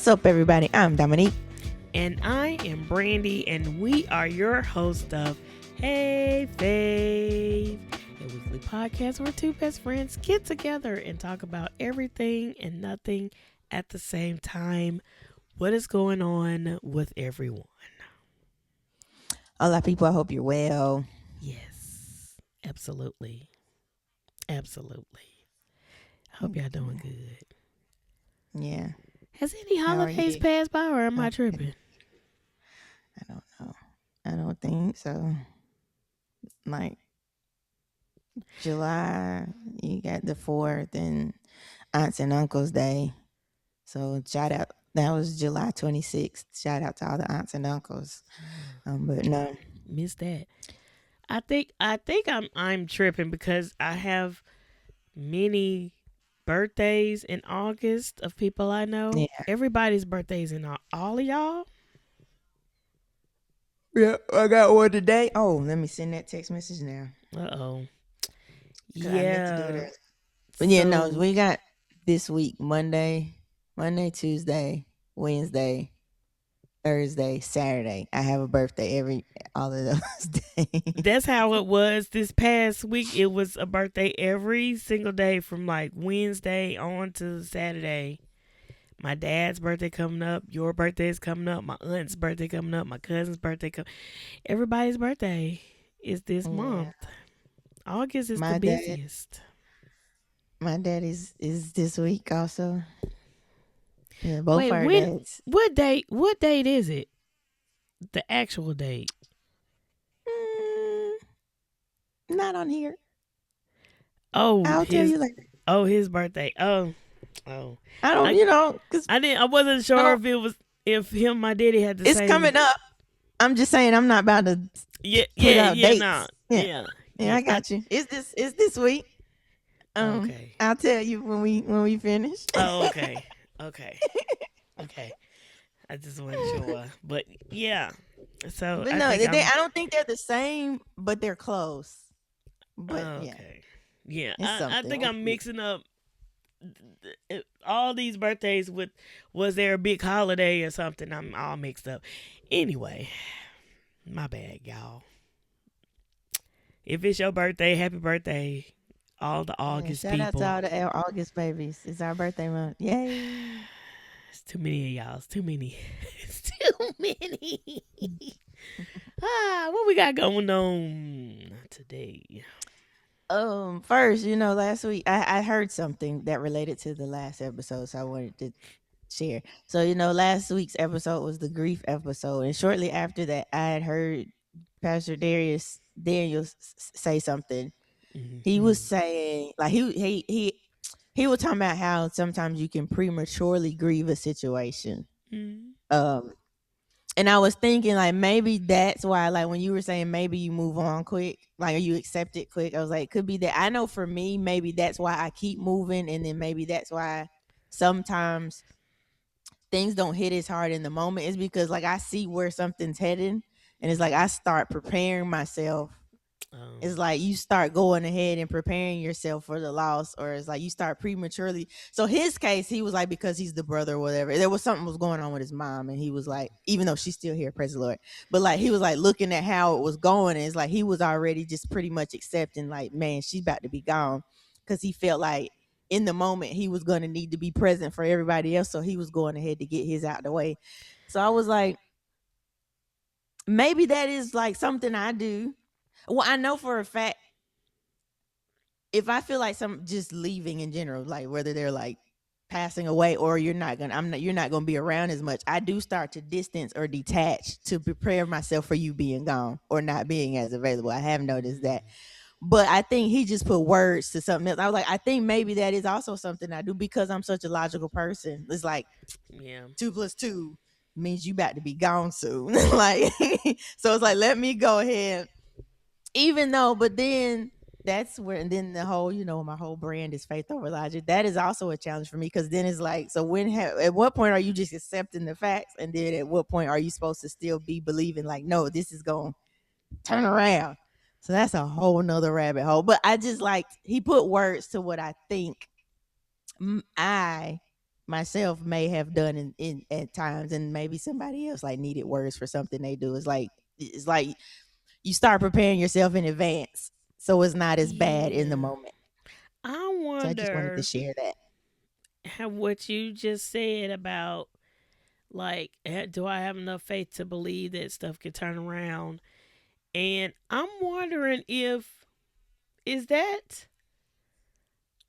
What's up, everybody? I'm Dominique. And I am Brandy, and we are your host of Hey Fave, a weekly podcast where two best friends get together and talk about everything and nothing at the same time. What is going on with everyone? Hola, people. I hope you're well. Yes, absolutely. Absolutely. I hope y'all doing good. Yeah. Has any How are holidays you? passed by, or am I tripping? I don't know. I don't think so. Like July, you got the 4th and Aunts and Uncles Day. So shout out. That was July 26th. Shout out to all the aunts and uncles. But no. Missed that. I think I'm tripping because I have many birthdays in August of people I know. Yeah. Everybody's birthdays in all of y'all. Yeah, I got one today. Oh, let me send that text message now. Uh-oh. Cause I meant to do it Yeah. earlier. But yeah, no, So we got this week Monday, Tuesday, Wednesday, Thursday, Saturday. I have a birthday all of those days. that's how it was this past week. It was a birthday every single day from like Wednesday on to Saturday. My dad's birthday coming up, your birthday is coming up, my aunt's birthday coming up, my cousin's birthday coming. Everybody's birthday is this Yeah. month. August is the My busiest. my dad is this week also. Yeah, both Wait, our when? dads. What date? What date is it? The actual date? Mm, not on here. Oh, I'll tell you later. his birthday. Oh. I don't, I because I didn't. I wasn't sure if it was if him, my daddy had the it's same. coming up. I'm just saying I'm not about to put out dates. Nah, Yeah. Yeah, I got you. It's this week. Okay. I'll tell you when we finish. Oh, okay. Okay. I just wasn't sure, but yeah. So But I no, think I don't think they're the same, but they're close. But yeah, okay. Yeah, it's I something. think I'm mixing up all these birthdays with, was there a big holiday or something? I'm all mixed up. Anyway, my bad, y'all. If it's your birthday, happy birthday. All the Yeah, August shout out to people. all the August babies. It's our birthday month. Yay! It's too many of y'all. It's too many. It's too many. What we got going on today? First, last week I heard something that related to the last episode, so I wanted to share. So, last week's episode was the grief episode, and shortly after that, I had heard Pastor Dharius Daniels say something. He was saying, like, he was talking about how sometimes you can prematurely grieve a situation. Um, and I was thinking, like, maybe that's why, like, when you were saying maybe you move on quick, like, or you accept it quick, I was like, it could be that. I know for me, maybe that's why I keep moving, and then maybe that's why sometimes things don't hit as hard in the moment. Is because, like, I see where something's heading, and it's like I start preparing myself. It's like you start going ahead and preparing yourself for the loss, or it's like you start prematurely. So his case, he was like, because he's the brother or whatever, there was something was going on with his mom, and he was like, even though she's still here, praise the Lord, but like he was like looking at how it was going, and it's like he was already just pretty much accepting, like, man, she's about to be gone, because he felt like in the moment he was going to need to be present for everybody else, so he was going ahead to get his out the way. So I was like, maybe that is like something I do. Well, I know for a fact, if I feel like some just leaving in general, like whether they're like passing away or you're not gonna be around as much, I do start to distance or detach to prepare myself for you being gone or not being as available. I have noticed that. But I think he just put words to something else. I was like, I think maybe that is also something I do because I'm such a logical person. It's like, Yeah. 2 + 2 means you about to be gone soon. Like, so it's like, let me go ahead. Even though, but then that's where, and then the whole, my whole brand is faith over logic. That is also a challenge for me, because then it's like, so at what point are you just accepting the facts, and then at what point are you supposed to still be believing, like, no, this is going to turn around? So that's a whole nother rabbit hole. But I just, like, he put words to what I think I myself may have done in at times, and maybe somebody else like needed words for something they do. It's like you start preparing yourself in advance, so it's not as bad in the Yeah. moment. I So I just wanted to wonder share that. how what you just said about like do I have enough faith to believe that stuff can turn around? And I'm wondering if is that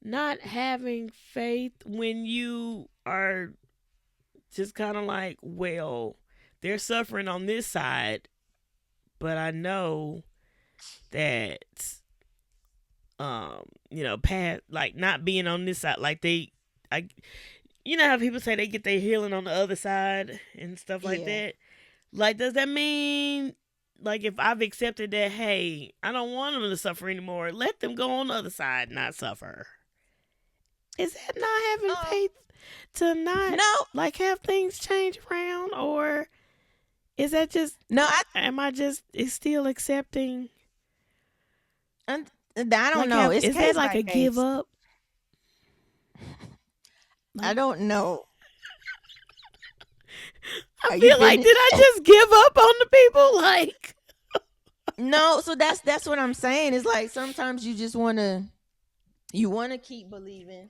not having faith when you are just kind of like, well, they're suffering on this side, but I know that past like not being on this side, like I you know how people say they get their healing on the other side and stuff like Yeah. that. Like, does that mean like if I've accepted that, hey, I don't want them to suffer anymore, let them go on the other side, not suffer? Is that not having Um. faith to not No. like have things change around, or is that just No. am I just is still accepting I, I don't like know. have It's is that case like by a give case. up? I Like don't know. I Are you feel like finished? did I just give up on the people? Like No. So that's what I'm saying. It's like sometimes you want to keep believing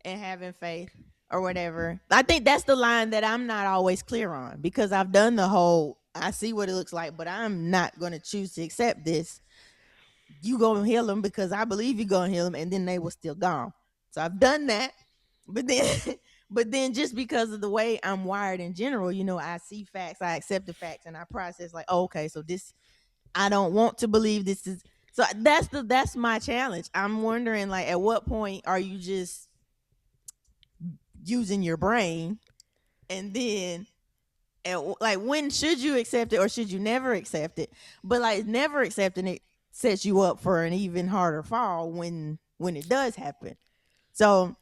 and having faith or whatever. I think that's the line that I'm not always clear on because I've done the whole I see what it looks like, but I'm not going to choose to accept this. You going to heal them because I believe you're going to heal them, and then they were still gone. So I've done that. But then but then just because of the way I'm wired in general, I see facts, I accept the facts, and I process like, oh, okay, so this I don't want to believe this is so that's my challenge. I'm wondering like at what point are you just using your brain, and then like when should you accept it or should you never accept it? But like never accepting it sets you up for an even harder fall when it does happen. So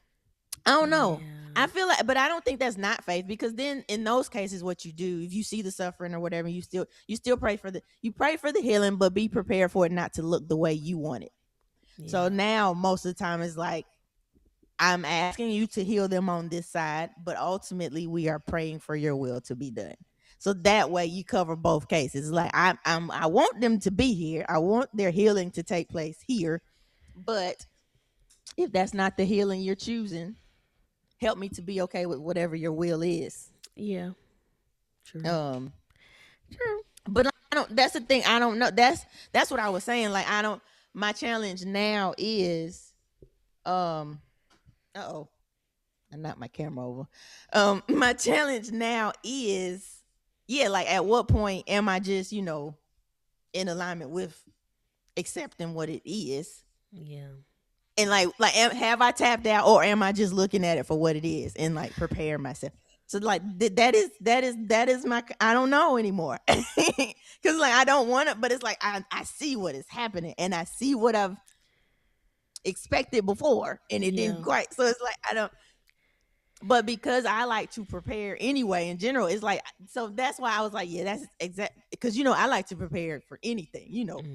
I don't know. yeah. I feel like, but I don't think that's not faith because then in those cases, what you do if you see the suffering or whatever, you still pray for the healing, but be prepared for it not to look the way you want it. So Yeah. now most of the time it's like I'm asking you to heal them on this side, but ultimately we are praying for your will to be done. So that way you cover both cases. Like I want them to be here. I want their healing to take place here, but if that's not the healing you're choosing, help me to be okay with whatever your will is. Yeah. True. Um, True. but I don't. That's the thing. I don't know. That's what I was saying. Like I don't. My challenge now is, oh, I knocked my camera over. My challenge now is, yeah, like at what point am I just in alignment with accepting what it is, Yeah. and have I tapped out or am I just looking at it for what it is and like prepare myself? So like that is my I don't know anymore because like I don't want it, but it's like I see what is happening and I see what I've expected before and it didn't Yeah. quite. So it's like I don't. But because I like to prepare anyway in general, it's like so that's why I was like, yeah, that's exact because I like to prepare for anything,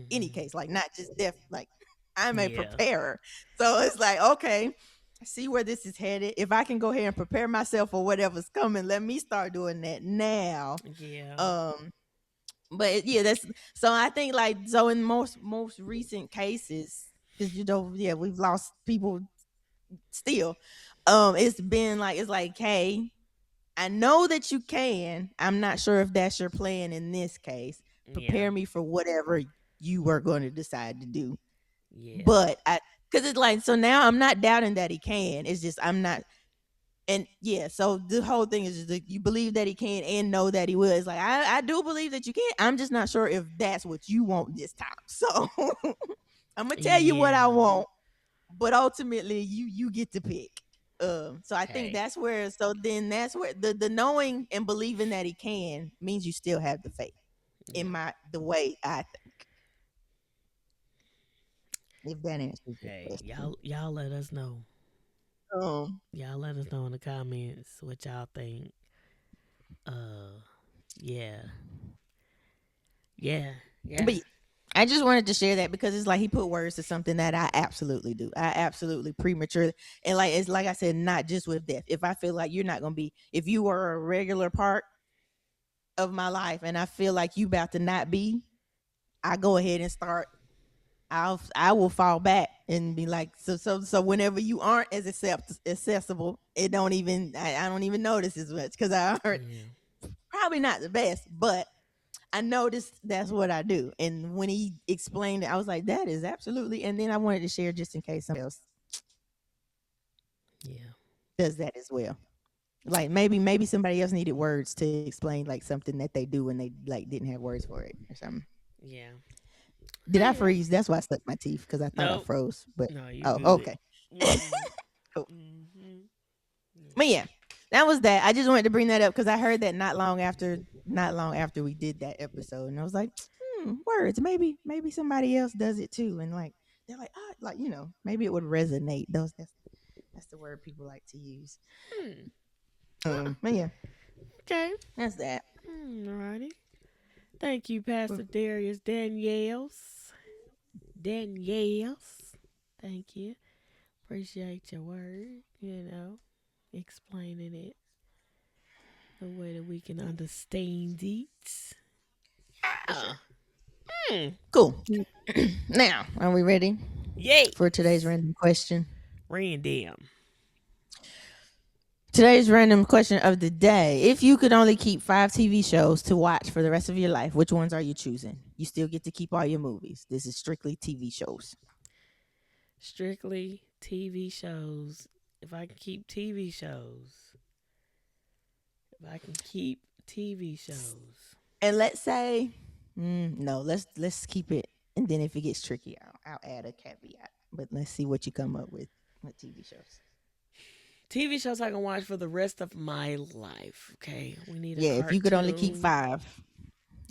any Hmm. case, like not just death, like I'm a Yeah. preparer. So it's like, okay, I see where this is headed. If I can go ahead and prepare myself for whatever's coming, let me start doing that now. Yeah. Um, but yeah, that's so I think like so in most recent cases, because yeah, we've lost people still. It's been like it's like, hey, I know that you can. I'm not sure if that's your plan in this case. Yeah. Prepare me for whatever you are going to decide to do. Yeah. But because it's like, so now I'm not doubting that he can. It's just, I'm not. And yeah, so the whole thing is just that you believe that he can and know that he will. It's like, I do believe that you can. I'm just not sure if that's what you want this time. So I'm going to tell you what I Yeah. want, but ultimately you get to pick. So I think Okay. that's where the knowing and believing that he can means you still have the faith in Yeah. the way I think. If that answers your Hey, question. y'all let us know. Um, Y'all let us know in the comments what y'all think. Uh yeah. Yeah. but Yeah. I just wanted to share that because it's like he put words to something that I absolutely do. I absolutely prematurely, and like it's like I said, not just with death. If I feel like you're not gonna be, if you were a regular part of my life, and I feel like you about to not be, I go ahead and start. I will fall back and be like, so whenever you aren't as accessible, it don't even I don't even notice as much because I aren't Yeah. probably not the best, but I noticed that's what I do. And when he explained it, I was like, that is absolutely. And then I wanted to share just in case somebody else Yeah. does that as well. Like maybe somebody else needed words to explain like something that they do and they like didn't have words for it or something. Yeah. Did I Okay. freeze? That's why I stuck my teeth because I thought I No. froze. But No, you oh, good. okay. Mm-mm. Cool. Mm-hmm. But yeah, that was that. I just wanted to bring that up because I heard that not long after we did that episode, and I was like, words. Maybe somebody else does it too, and like they're like, ah, like maybe it would resonate. That's the word people like to use. Hmm. But yeah, Okay. that's that. Alrighty. Thank you, Pastor Dharius Daniels. Daniels. Thank you. Appreciate your word. Explaining it the way that we can understand it. For sure. Ah. Hmm. Cool. Now, are we ready Yay. for today's random question? Random. Today's random question of the day. If you could only keep 5 TV shows to watch for the rest of your life, which ones are you choosing? You still get to keep all your movies. This is strictly TV shows. Strictly TV shows. If I can keep TV shows. If I can keep TV shows. And let's say, no, let's keep it. And then if it gets tricky, I'll add a caveat. But let's see what you come up with TV shows. TV shows I can watch for the rest of my life. Okay. We need a Yeah, if you could only keep cartoon. 5.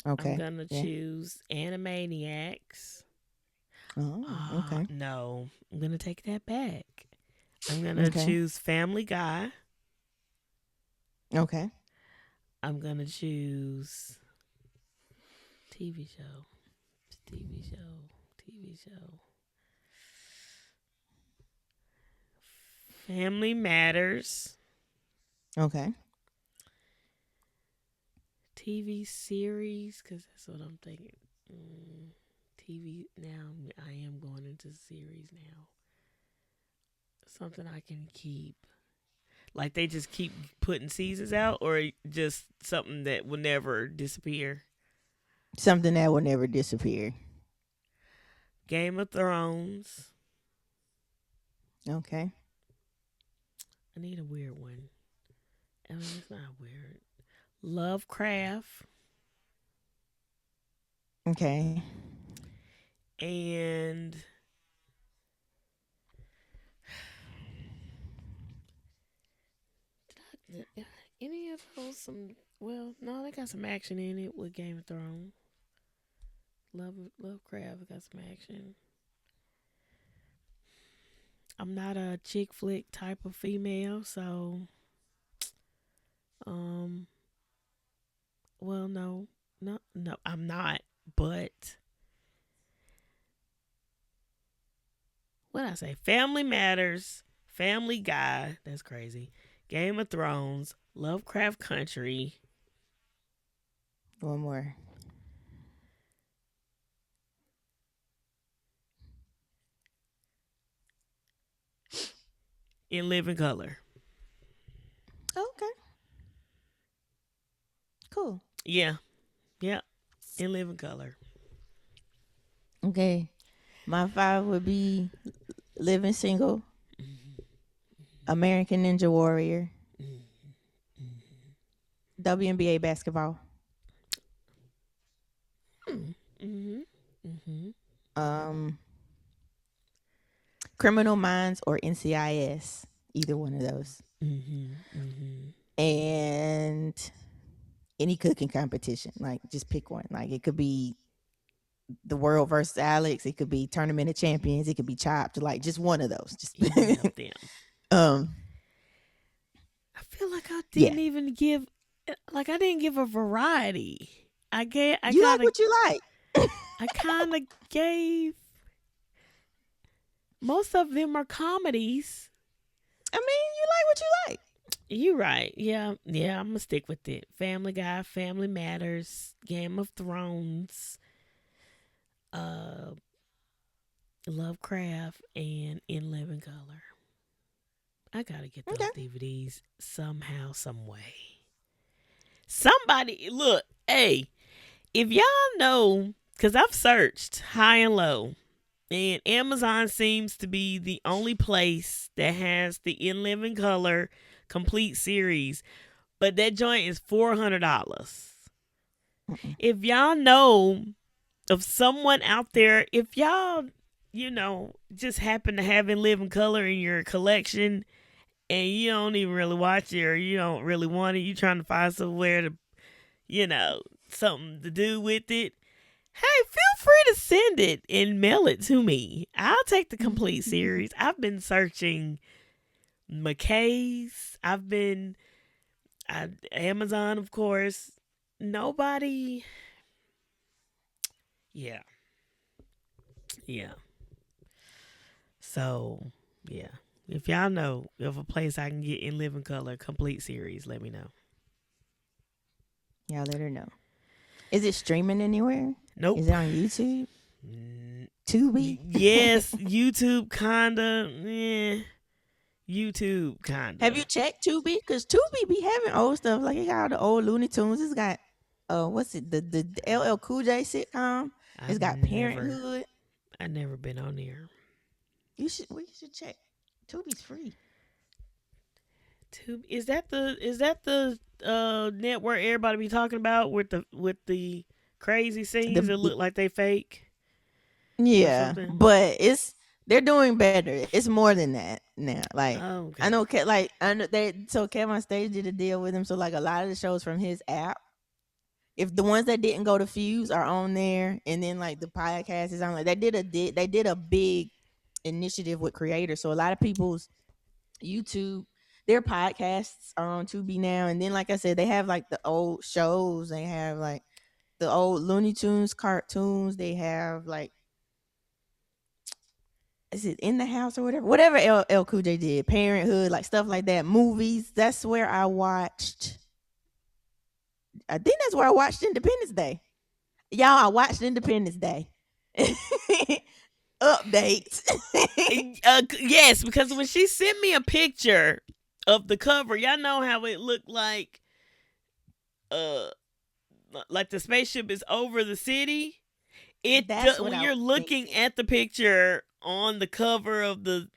I'm Okay. gonna Yeah. choose Animaniacs. Oh, okay. No, I'm gonna take that back. I'm gonna Okay. choose Family Guy. Okay. I'm gonna choose TV show, TV show, TV show. Family Matters. Okay. TV series, because that's what I'm thinking. TV now. I am going into series now. Something I can keep. Like they just keep putting seasons out, or just something that will never disappear. Something that will never disappear. Game of Thrones. Okay. I need a weird one. I mean, it's not weird. Lovecraft. Okay. And any of those some, well, no, they got some action in it with Game of Thrones. Lovecraft got some action. I'm not a chick flick type of female, so um well, no, I'm not. But what I say, Family Matters, Family Guy, that's crazy. Game of Thrones, Lovecraft Country. One more. In Living Color. Okay. Cool. Yeah, yeah, In Living Color. Okay. My 5 would be Living Single, Mm-hmm. American Ninja Warrior, Mm-hmm. WNBA basketball, Mm-hmm. Mm-hmm. um, Criminal Minds or NCIS, either one of those, Mm-hmm. Mm-hmm. and any cooking competition. Like, just pick one. Like, it could be the world versus Alex. It could be Tournament of Champions. It could be Chopped. Like, just one of those. Just Any of them. um, I feel like I yeah. didn't even give, like I didn't give a variety. I You like gotta, what you like. I kind of gave. Most of them are comedies. I mean, you like what you like. You right. Yeah, yeah. I'm gonna stick with it. Family Guy, Family Matters, Game of Thrones, uh, Lovecraft, and In Living Color. I gotta get those Okay. DVDs somehow, some way. Somebody, look, hey, if y'all know, because I've searched high and low, and Amazon seems to be the only place that has the In Living Color complete series, but that joint is $400. Mm-mm. If y'all know of someone out there, if y'all, just happen to have In Living Color in your collection and you don't even really watch it or you don't really want it, you trying to find somewhere to, you know, something to do with it, hey, feel free to send it and mail it to me. I'll take the complete series. I've been searching McKay's. Amazon, of course. Nobody. Yeah. Yeah. So, yeah. If y'all know of a place I can get In Living Color complete series, let me know. Y'all let her know. Is it streaming anywhere? Is Nope. it on YouTube? Mm, Tubi? yes, YouTube kinda. YouTube Have you kinda. checked Tubi? Because Tubi be having old stuff. Like it got all the old Looney Tunes. It's got what's it? The LL Cool J sitcom. It's I've got never, Parenthood. I never been on there. We should check. Tubi's free. Tube is that the network everybody be talking about with the crazy scenes that The look like they fake or Yeah, something? but they're doing better. It's more than that now. Like Oh, I okay. know, I know Kevin on Stage did a deal with him. So like a lot of the shows from his app, if the ones that didn't go to Fuse are on there, and then like the podcast is on, like they did a big initiative with creators. So a lot of people's YouTube, their podcasts are on Tubi now, and then like I said, they have like the old shows. They have like the old Looney Tunes cartoons. They have like is it in the house or whatever? Whatever L Cool J did, Parenthood, like stuff like that. Movies. That's where I watched. I think that's where I watched Independence Day. Y'all, I watched Independence Day. Updates. Yes, because when she sent me a picture of the cover, y'all know how it looked uh like the spaceship is over the city. That's what When I you're was looking thinking. at the picture on the cover of the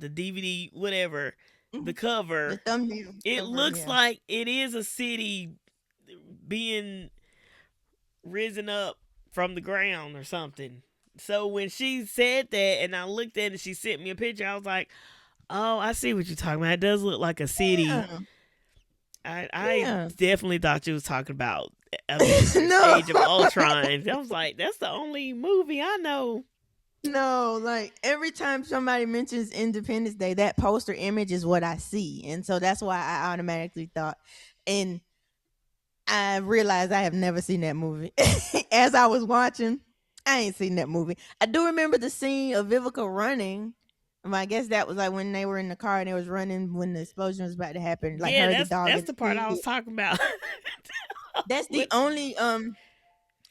DVD, whatever, the Mhm. The cover, thumbnail it cover, looks yeah. like it is a city being risen up from the ground or something. So when she said that and I looked at it, she sent me a picture. I was like, "Oh, I see what you're talking about. It does look like a city." Yeah. I Yeah. definitely thought you was talking about Avengers: No. Age of Ultron. I was like, "That's the only movie I know." No, like every time somebody mentions Independence Day, that poster image is what I see. And so that's why I automatically thought. And I realized I have never seen that movie. As I was watching, I ain't seen that movie. I do remember the scene of Vivica running. I guess that was like when they were in the car and they was running when the explosion was about to happen. Like Yeah, her, the that's dog, that's and the the part I was kid. talking about. That's the What only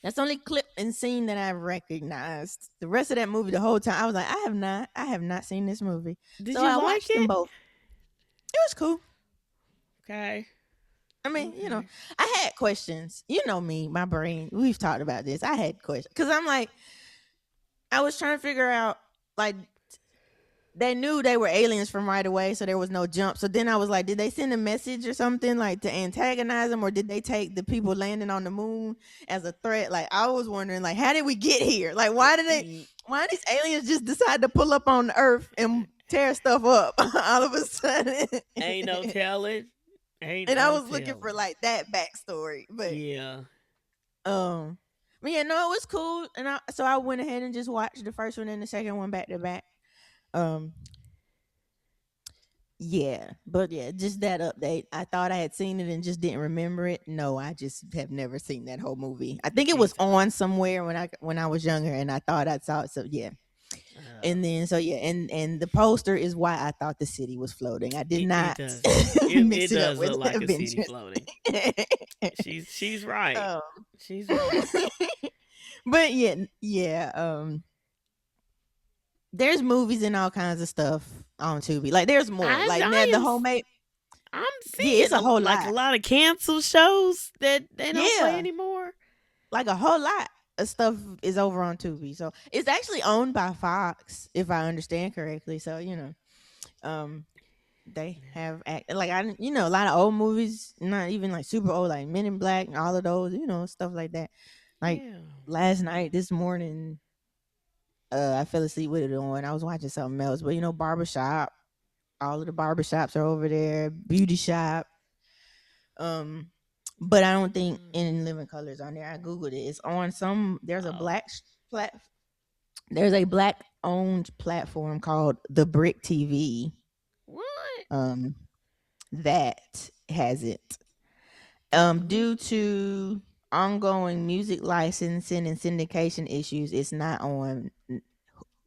that's the only clip and scene that I recognized. The rest of that movie, the whole time, I was like, I have not seen this movie. did So you I like watched them it? both. It was cool. Okay, I mean, okay. I had questions. You know me, my brain. We've talked about this. I had questions because I'm like, I was trying to figure out, like, they knew they were aliens from right away, so there was no jump. So then I was like, did they send a message or something like to antagonize them, or did they take the people landing on the moon as a threat? Like, I was wondering, like, how did we get here? Like, why did these aliens just decide to pull up on the Earth and tear stuff up all of a sudden? Ain't no telling. Ain't And I no was looking for telling. like that backstory, but Yeah. um, but yeah, no, it was cool, and I went ahead and just watched the first one and the second one back to back. Um, Yeah, but yeah, just that update. I thought I had seen it and just didn't remember it. No, I just have never seen that whole movie. I think it Me was too. on somewhere when I was younger, and I thought I saw it. So yeah, Uh, and then so yeah, and the poster is why I thought the city was floating. I did it not does. mix It it up does with look like a city Avengers. floating. She's right. um, She's right. but yeah, yeah. There's movies and all kinds of stuff on Tubi. Like there's more. I Like now I the am homemade. I'm Yeah, it's seeing a whole like a lot. lot of canceled shows that they don't play Yeah, anymore. like a whole lot of stuff is over on Tubi. So it's actually owned by Fox, if I understand correctly. So um, they have like a lot of old movies, not even like super old, like Men in Black and all of those, stuff like that. Like Yeah. last night, this morning, I fell asleep with it on. I was watching something else, but Barbershop. All of the barbershops are over there. Beauty shop. Um, but I don't think Mm. In Living Colors on there. I googled it. It's on some. Oh. Plat. There's a black owned platform called the Brick TV. What? Um, that has it. Due Ooh. to ongoing music licensing and syndication issues, it's not on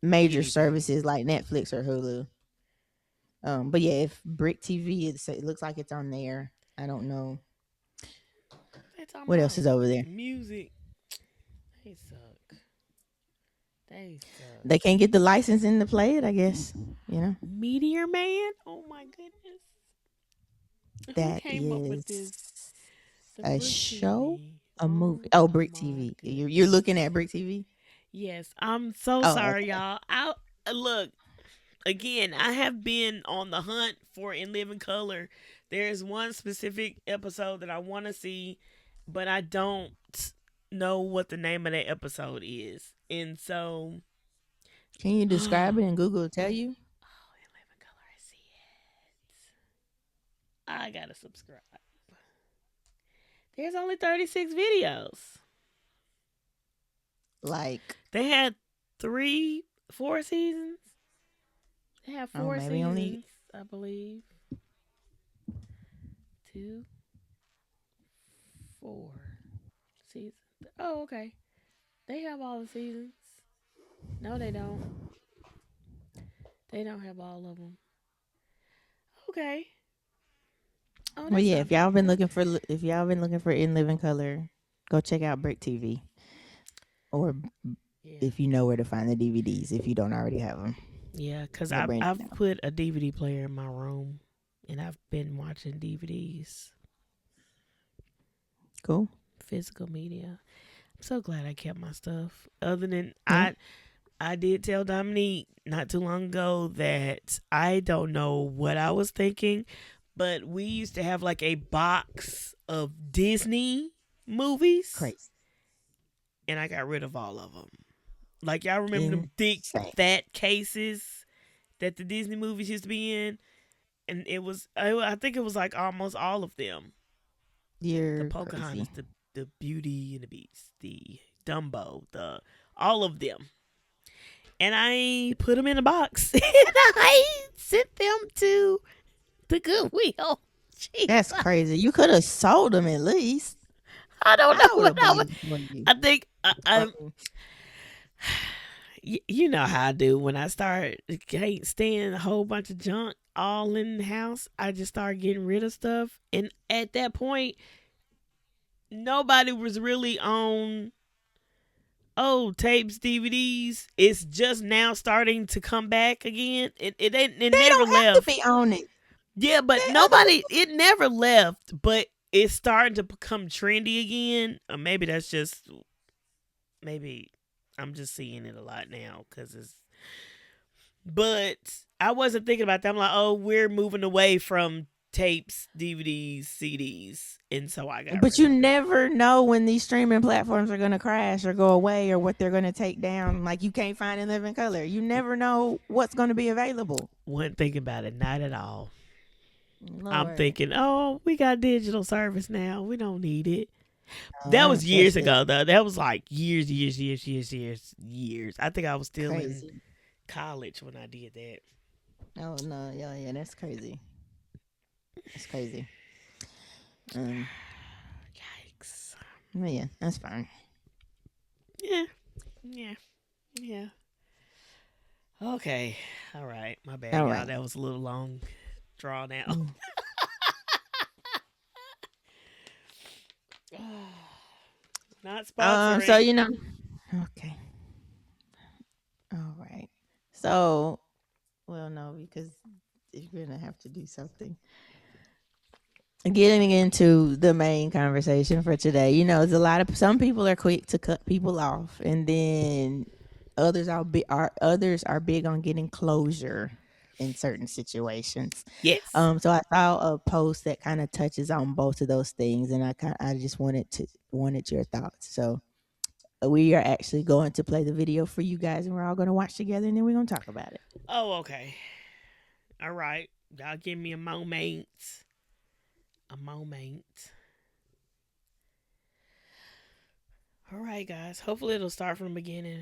major Anything. services like Netflix or Hulu. But yeah, if Brick TV, it looks like it's on there. I don't know They talking what else about is over there. music. They suck. They suck. They can't get the licensing to play it, I guess. You know, Meteor Man? Oh my goodness. Who that came up with this? is The a Brick show, TV. a movie. Oh Oh, Brick my TV. You're goodness. looking at Brick TV. Yes, I'm so Oh, sorry, okay. y'all. I look again. I have been on the hunt for In Living Color. There's one specific episode that I want to see, but I don't know what the name of that episode is, and so Can you describe oh, it and Google will tell you? In Living Color, I see it. I gotta subscribe. There's only 36 videos. Like, They had 4 seasons. They have oh, four maybe only. seasons, I believe. Two, four seasons. Oh, okay. They have all the seasons. No, they don't. They don't have all of them. Okay. Oh, Well, that's yeah. not bad. If y'all been looking for In Living Color, go check out Brick TV, or Yeah. if you know where to find the DVDs, if you don't already have them. Yeah, because Let Brandy I've know. put a DVD player in my room and I've been watching DVDs, Cool. physical media. I'm so glad I kept my stuff. Other than Yeah. I did tell Dominique not too long ago that I don't know what I was thinking, but we used to have like a box of Disney movies, Crazy. and I got rid of all of them. Like y'all remember them thick, Insane. fat cases that the Disney movies used to be in, and I think it was like almost all of them. The You're crazy. Pocahontas, the Beauty and the Beast, the Dumbo, the all of them, and I put them in a box and I sent them to the Goodwill. That's Jesus. crazy. You could have sold them at least. I don't know I would what have I bought would. it for you. I think I Um, you know how I do when I start can't stand a whole bunch of junk all in the house. I just start getting rid of stuff, and at that point, nobody was really on. Oh, tapes, DVDs. It's just now starting to come back again. It they never don't have to left. be on it. Yeah, but They other nobody. people. It never left. But it's starting to become trendy again. Or maybe that's just maybe I'm just seeing it a lot now because it's. But I wasn't thinking about that. I'm like, oh, we're moving away from tapes, DVDs, CDs, and so I got But rid you of it. never know when these streaming platforms are going to crash or go away or what they're going to take down. Like you can't find In Living Color. You never know what's going to be available. Wasn't thinking about it, not at all. I'm Lord, thinking, oh, we got digital service now. We don't need it. no, That I was don't trust years that. ago, though. That was like years. I think I was still in Crazy. college when I did that. Oh no, yeah, yeah, that's crazy. That's crazy. Um, Yikes. yeah, that's fine. Yeah, yeah, yeah. Okay. All right. My bad, All y'all. right. That was a little long drawn out. Mm. Not So sponsoring. okay. All right. So, well, no, because you're gonna have to do something. Getting into the main conversation for today, there's a lot of some people are quick to cut people off, and then others are big on getting closure in certain situations. Yes. So I saw a post that kind of touches on both of those things, and I just wanted your thoughts. So we are actually going to play the video for you guys, and we're all going to watch together, and then we're going to talk about it. Oh, okay. All right. Y'all give me a moment. A moment. All right, guys. Hopefully, it'll start from the beginning.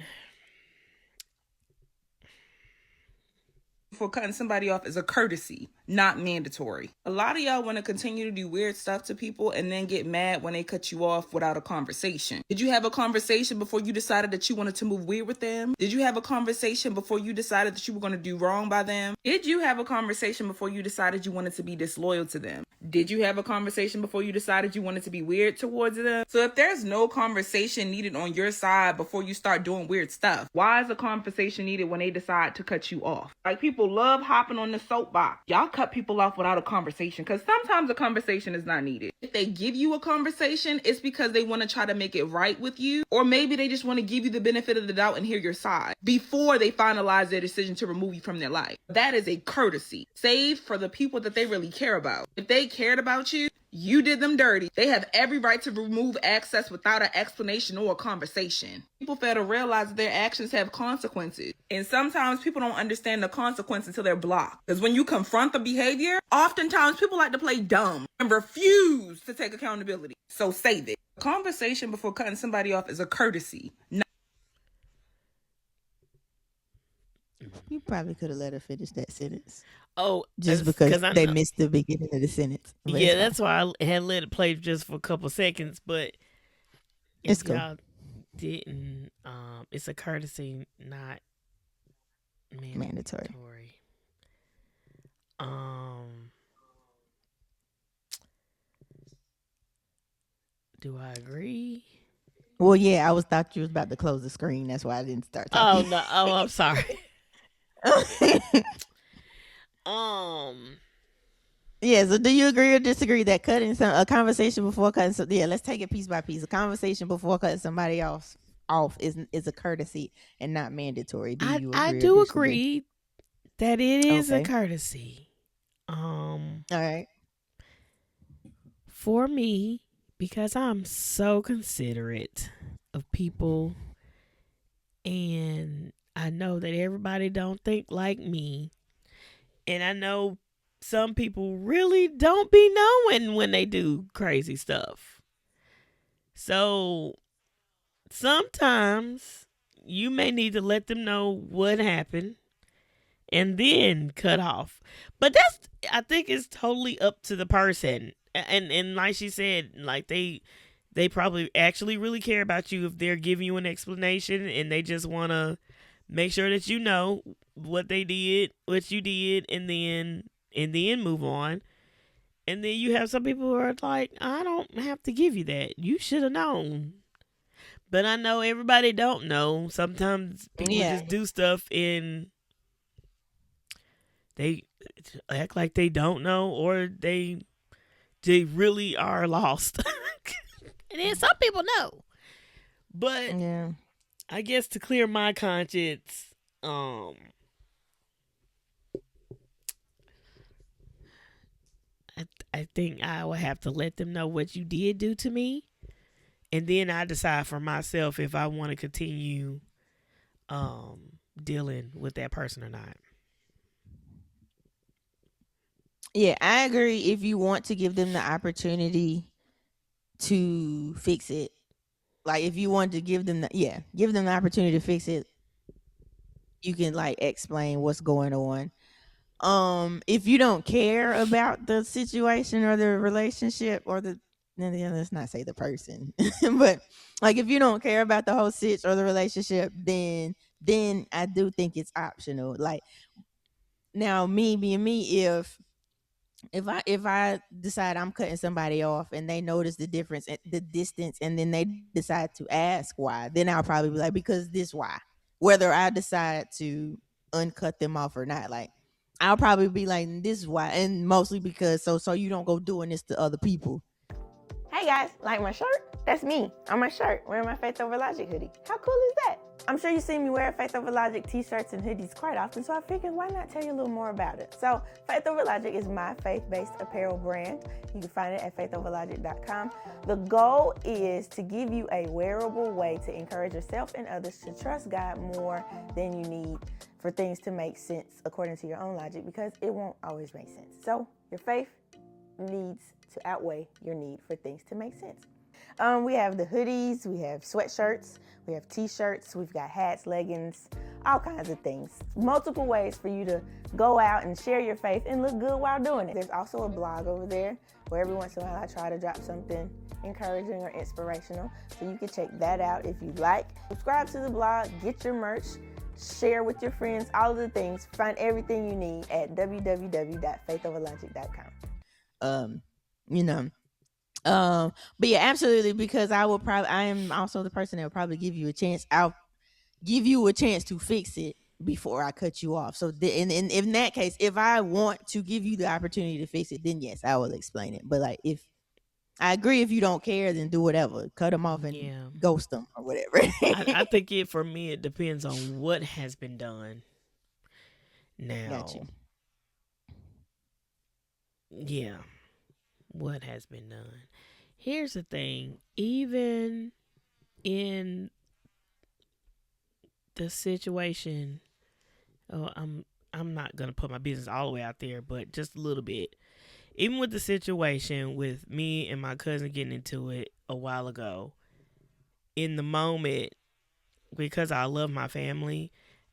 For cutting somebody off is a courtesy, not mandatory. A lot of y'all want to continue to do weird stuff to people and then get mad when they cut you off without a conversation. Did you have a conversation before you decided that you wanted to move weird with them? Did you have a conversation before you decided that you were going to do wrong by them? Did you have a conversation before you decided you wanted to be disloyal to them? Did you have a conversation before you decided you wanted to be weird towards them? So if there's no conversation needed on your side before you start doing weird stuff, why is a conversation needed when they decide to cut you off? Like, people love hopping on the soapbox. Y'all cut people off without a conversation because sometimes a conversation is not needed. If they give you a conversation, it's because they want to try to make it right with you, or maybe they just want to give you the benefit of the doubt and hear your side before they finalize their decision to remove you from their life. That is a courtesy saved for the people that they really care about. If they cared about you, you did them dirty. They have every right to remove access without an explanation or a conversation. People fail to realize that their actions have consequences. And sometimes people don't understand the consequence until they're blocked. Because when you confront the behavior, oftentimes people like to play dumb and refuse to take accountability. So save it. A conversation before cutting somebody off is a courtesy. You probably could have let her finish that sentence Oh, just because because I they know. missed the beginning of the sentence. But it's Yeah, fine. that's why I had let it play just for a couple seconds. But It's if cool. y'all didn't, it's a courtesy, not Mandatory. mandatory. Um, do I agree? Well, yeah, I thought you was about to close the screen. That's why I didn't start Oh talking. no. Oh, I'm sorry. Um, Yeah. So, do you agree or disagree that cutting a conversation before cutting? So, yeah, let's take it piece by piece. A conversation before cutting somebody else off is a courtesy and not mandatory. Do you I agree or do disagree? agree that it is a Okay. courtesy. Um, All right. for me, because I'm so considerate of people, and I know that everybody don't think like me, and I know some people really don't be knowing when they do crazy stuff. So sometimes you may need to let them know what happened and then cut off. But I think it's totally up to the person. And like she said, like they probably actually really care about you if they're giving you an explanation and they just want to make sure that you know what they did, what you did, and then move on. And then you have some people who are like, I don't have to give you that. You should have known. But I know everybody don't know. Sometimes people Yeah. just do stuff and they act like they don't know, or they really are lost. And then some people know. But Yeah. I guess to clear my conscience, I, I think I would have to let them know what you did do to me, and then I decide for myself if I want to continue dealing with that person or not. Yeah, I agree. If you want to give them the opportunity to fix it, like if you want to give them the opportunity to fix it, you can like explain what's going on. if you don't care about the situation or the relationship or the let's not say the person, but like if you don't care about the whole sitch or the relationship, then I do think it's optional. Like now, me being me, if I decide I'm cutting somebody off and they notice the difference, the distance, and then they decide to ask why, then I'll probably be like, because this why. Whether I decide to uncut them off or not, like I'll probably be like, this is why, and mostly because so you don't go doing this to other people. Hey guys, like my shirt? That's me on my shirt wearing my Faith Over Logic hoodie. How cool is that? I'm sure you see me wear Faith Over Logic t-shirts and hoodies quite often, so I figured why not tell you a little more about it. So Faith Over Logic is my faith-based apparel brand. You can find it at faithoverlogic.com. The goal is to give you a wearable way to encourage yourself and others to trust God more than you need for things to make sense according to your own logic, because it won't always make sense. So your faith needs to outweigh your need for things to make sense. We have the hoodies, we have sweatshirts, we have t-shirts, we've got hats, leggings, all kinds of things. Multiple ways for you to go out and share your faith and look good while doing it. There's also a blog over there where every once in a while I try to drop something encouraging or inspirational. So you can check that out if you'd like. Subscribe to the blog, get your merch, share with your friends, all of the things. Find everything you need at www.faithoverlogic.com. You know, but yeah, absolutely, because I am also the person that will probably give you a chance. I'll give you a chance to fix it before I cut you off. So in that case, if I want to give you the opportunity to fix it, then yes, I will explain it. But like, if I agree, if you don't care, then do whatever, cut them off and ghost them or whatever. I think for me, it depends on what has been done. Now, got you. Yeah, what has been done. Here's the thing, even in the situation, I'm not gonna put my business all the way out there, but just a little bit. Even with the situation with me and my cousin getting into it a while ago, in the moment, because I love my family,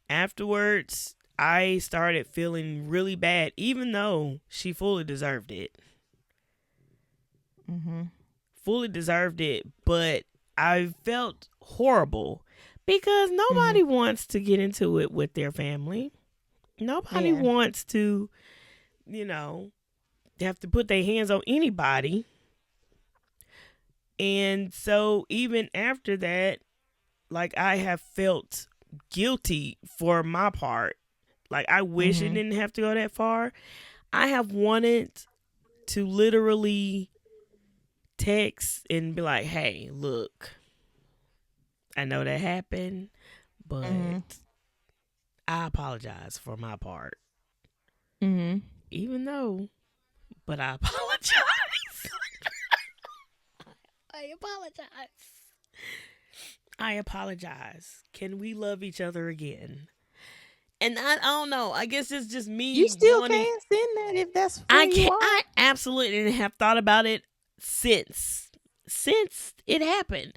afterwards I started feeling really bad, even though she fully deserved it. Mm-hmm. Fully deserved it, but I felt horrible because nobody wants to get into it with their family. Nobody wants to, have to put their hands on anybody. And so even after that, like, I have felt guilty for my part. Like, I wish it didn't have to go that far. I have wanted to literally text and be like, hey, look, I know that happened, but I apologize for my part. Even though, but I apologize. I apologize. Can we love each other again? And I don't know. I guess it's just me. You still can't send that if that's where you are. I absolutely have thought about it since it happened.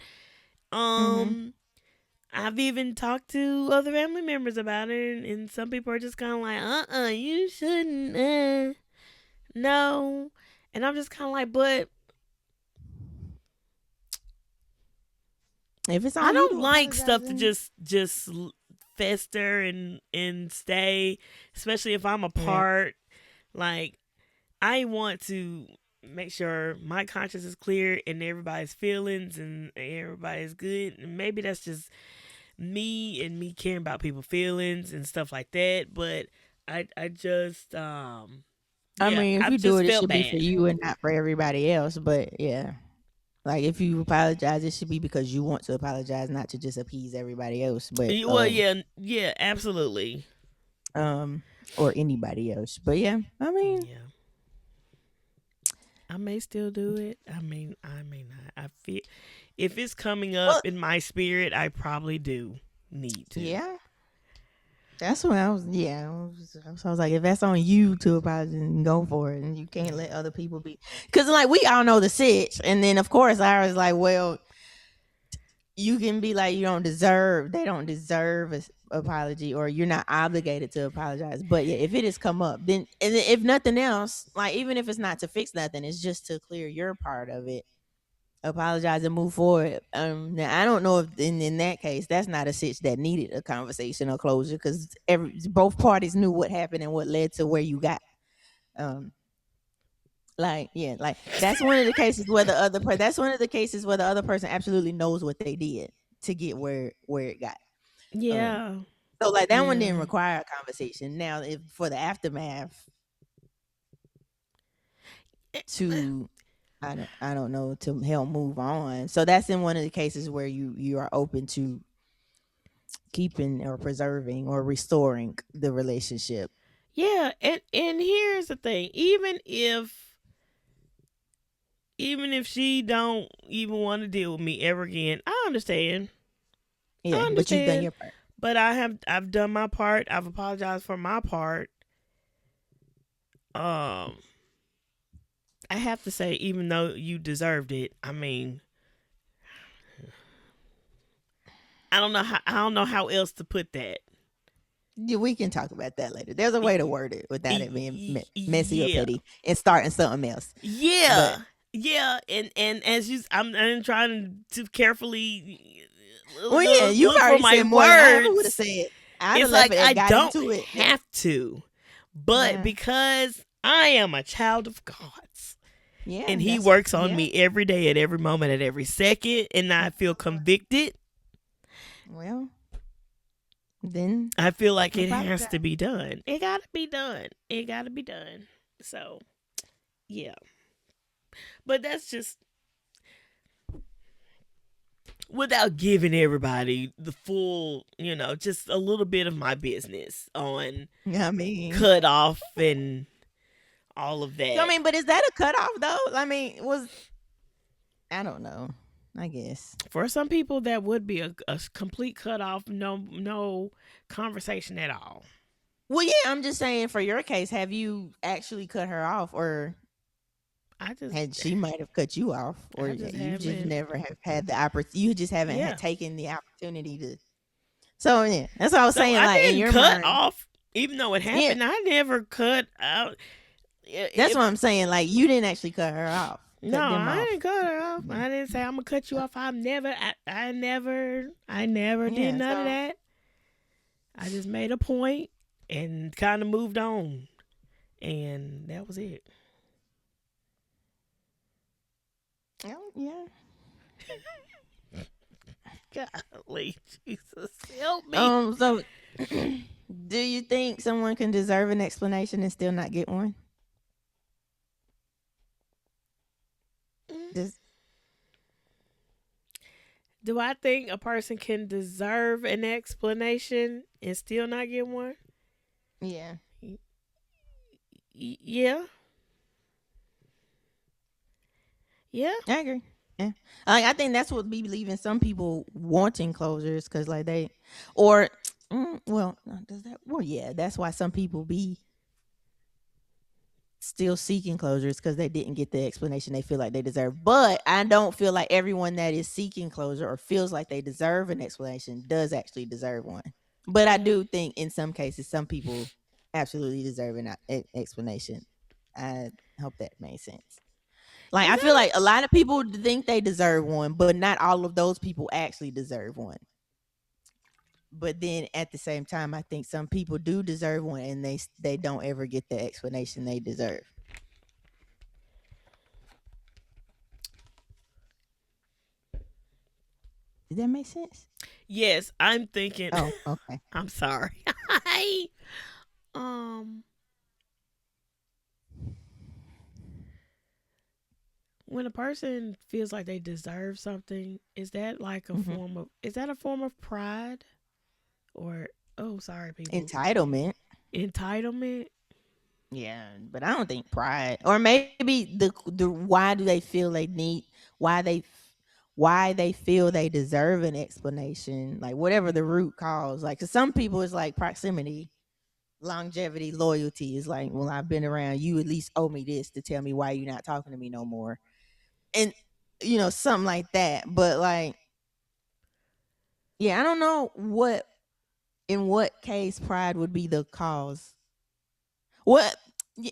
I've even talked to other family members about it, and some people are just kind of like, you shouldn't, no. And I'm just kind of like, but if it's on I don't like stuff to just fester and stay, especially if I'm apart. Like, I want to make sure my conscience is clear and everybody's feelings and everybody's good. And maybe that's just me and me caring about people's feelings and stuff like that. But I just I mean, if you do it, it should be for you and not for everybody else. But yeah, like if you apologize, it should be because you want to apologize, not to just appease everybody else. But yeah, absolutely. Or anybody else. But yeah, I mean, I may still do it. I may not. I feel if it's coming up in my spirit, I probably do need to. Yeah. That's when I was like, if that's on you to apologize, and go for it, and you can't let other people be, because like we all know the sitch, and then of course I was like, well, you can be like, you don't deserve, they don't deserve a apology, or you're not obligated to apologize. But yeah, if it has come up, then, and if nothing else, like even if it's not to fix nothing, it's just to clear your part of it. Apologize and move forward. Now I don't know if in that case that's not a sitch that needed a conversation or closure, because every both parties knew what happened and what led to where you got. Um, like, yeah, like that's one of the cases where the other that's one of the cases where the other person absolutely knows what they did to get where it got. Um, Yeah. so like that one didn't Yeah. require a conversation. Now, if for the aftermath Eh, eh, to, I don't know, to help move on. So that's in one of the cases where you are open to keeping or preserving or restoring the relationship. Yeah, and here's the thing. Even if she don't even want to deal with me ever again, I understand. I Yeah, but you've done understand. your part. But I've done my part. I've apologized for my part. Um I have to say, even though you deserved it, I mean, I don't know how else to put that. Yeah, we can talk about that later. There's a way to word it without it being messy or Yeah. petty and starting something else. But Yeah. Yeah, and as I'm trying to carefully well, yeah, you've look for already my said more than I ever would have words. said. I'd have It's left like it I and got don't into it. But have to, but yeah, because I am a child of God's, yeah, and He that's, works on yeah. me every day, at every moment, at every second, and I feel convicted. Well, then I feel like it has to apologize. be done. It gotta be done. It gotta be done. So yeah, but that's just without giving everybody the full, just a little bit of my business on I mean, cutoff and all of so I that. mean, but is that a cutoff though? I mean, was, I don't know. I guess. For some people, that would be a complete cutoff. No conversation at all. Well, yeah, I'm just saying for your case, have you actually cut her off, or I just, had she might have cut you off, or I just you just haven't. never have had the opportunity. You just haven't Yeah. taken the opportunity to. So yeah, that's what I was So saying. I Like in didn't your cut mind, off, even though it yeah, happened. I never cut out. that's If what I'm saying. Like you didn't actually cut her off, No, cut them I off. didn't cut her off. Yeah, I didn't say I'm gonna cut you off. I never did yeah. none of So that. I just made a point and kind of moved on, and that was it. yeah. Golly, Jesus, help me. So do you think someone can deserve an explanation and still not get one? Does Do I think a person can deserve an explanation and still not get one? yeah. Yeah, yeah. I agree. Yeah, like I think that's what be leaving some people wanting closures, because like they, or well, does that? Well, yeah, that's why some people be still seeking closures, because they didn't get the explanation they feel like they deserve. But I don't feel like everyone that is seeking closure or feels like they deserve an explanation does actually deserve one. But I Yeah. do think in some cases, some people absolutely deserve an explanation. I hope that made sense. Like Is I feel that like a lot of people think they deserve one, but not all of those people actually deserve one. But then at the same time, I think some people do deserve one, and they don't ever get the explanation they deserve. Did that make sense? yes? I'm thinking. Oh, okay. I'm sorry. I um when a person feels like they deserve something, Hmm. is that a form of pride or oh sorry people Entitlement. entitlement? Yeah, but I don't think pride, or maybe the why do they feel they need, why they why they feel they deserve an explanation, like whatever the root cause. Like, 'cause some people it's like proximity, longevity, loyalty is like, well, I've been around you, at least owe me this to tell me why you're not talking to me no more, and something like that. But like yeah, I don't know in what case pride would be the cause. What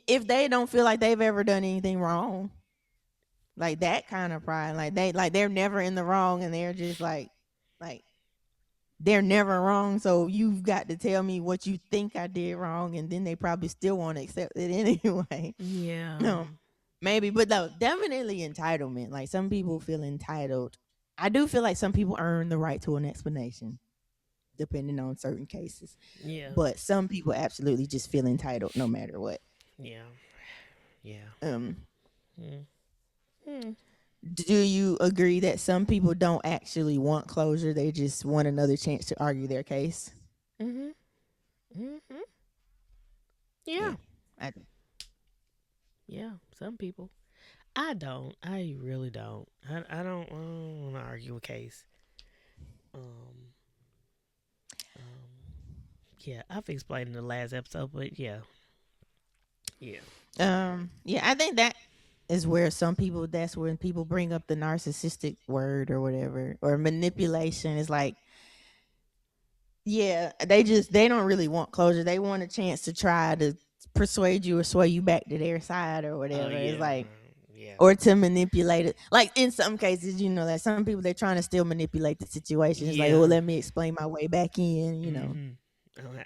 if they don't feel like they've ever done anything wrong? Like that kind of pride. They're never in the wrong and they're just like they're never wrong. So you've got to tell me what you think I did wrong, and then they probably still won't accept it anyway. Yeah. No, maybe, but no, definitely entitlement. Like some people feel entitled. I do feel like some people earn the right to an explanation, depending on certain cases. Yeah. But some people absolutely just feel entitled no matter what. Yeah. Yeah. Um, Mm. Mm. do you agree that some people don't actually want closure? They just want another chance to argue their case? Mhm. Mhm. Yeah, Yeah. I do. Yeah. Some people. I don't. I really don't. I don't want to argue a case. Um. Yeah. I've explained in the last episode, but yeah. Yeah. Yeah, I think that is where some people. That's when people bring up the narcissistic word or whatever, or manipulation. Is like, yeah, they don't really want closure. They want a chance to try to persuade you or sway you back to their side or Oh whatever. It's yeah. like, Yeah. or to manipulate it. Like in some cases, that some people they're trying to still manipulate the situation. It's like, oh, Yeah. let me explain my way back in. Mhm.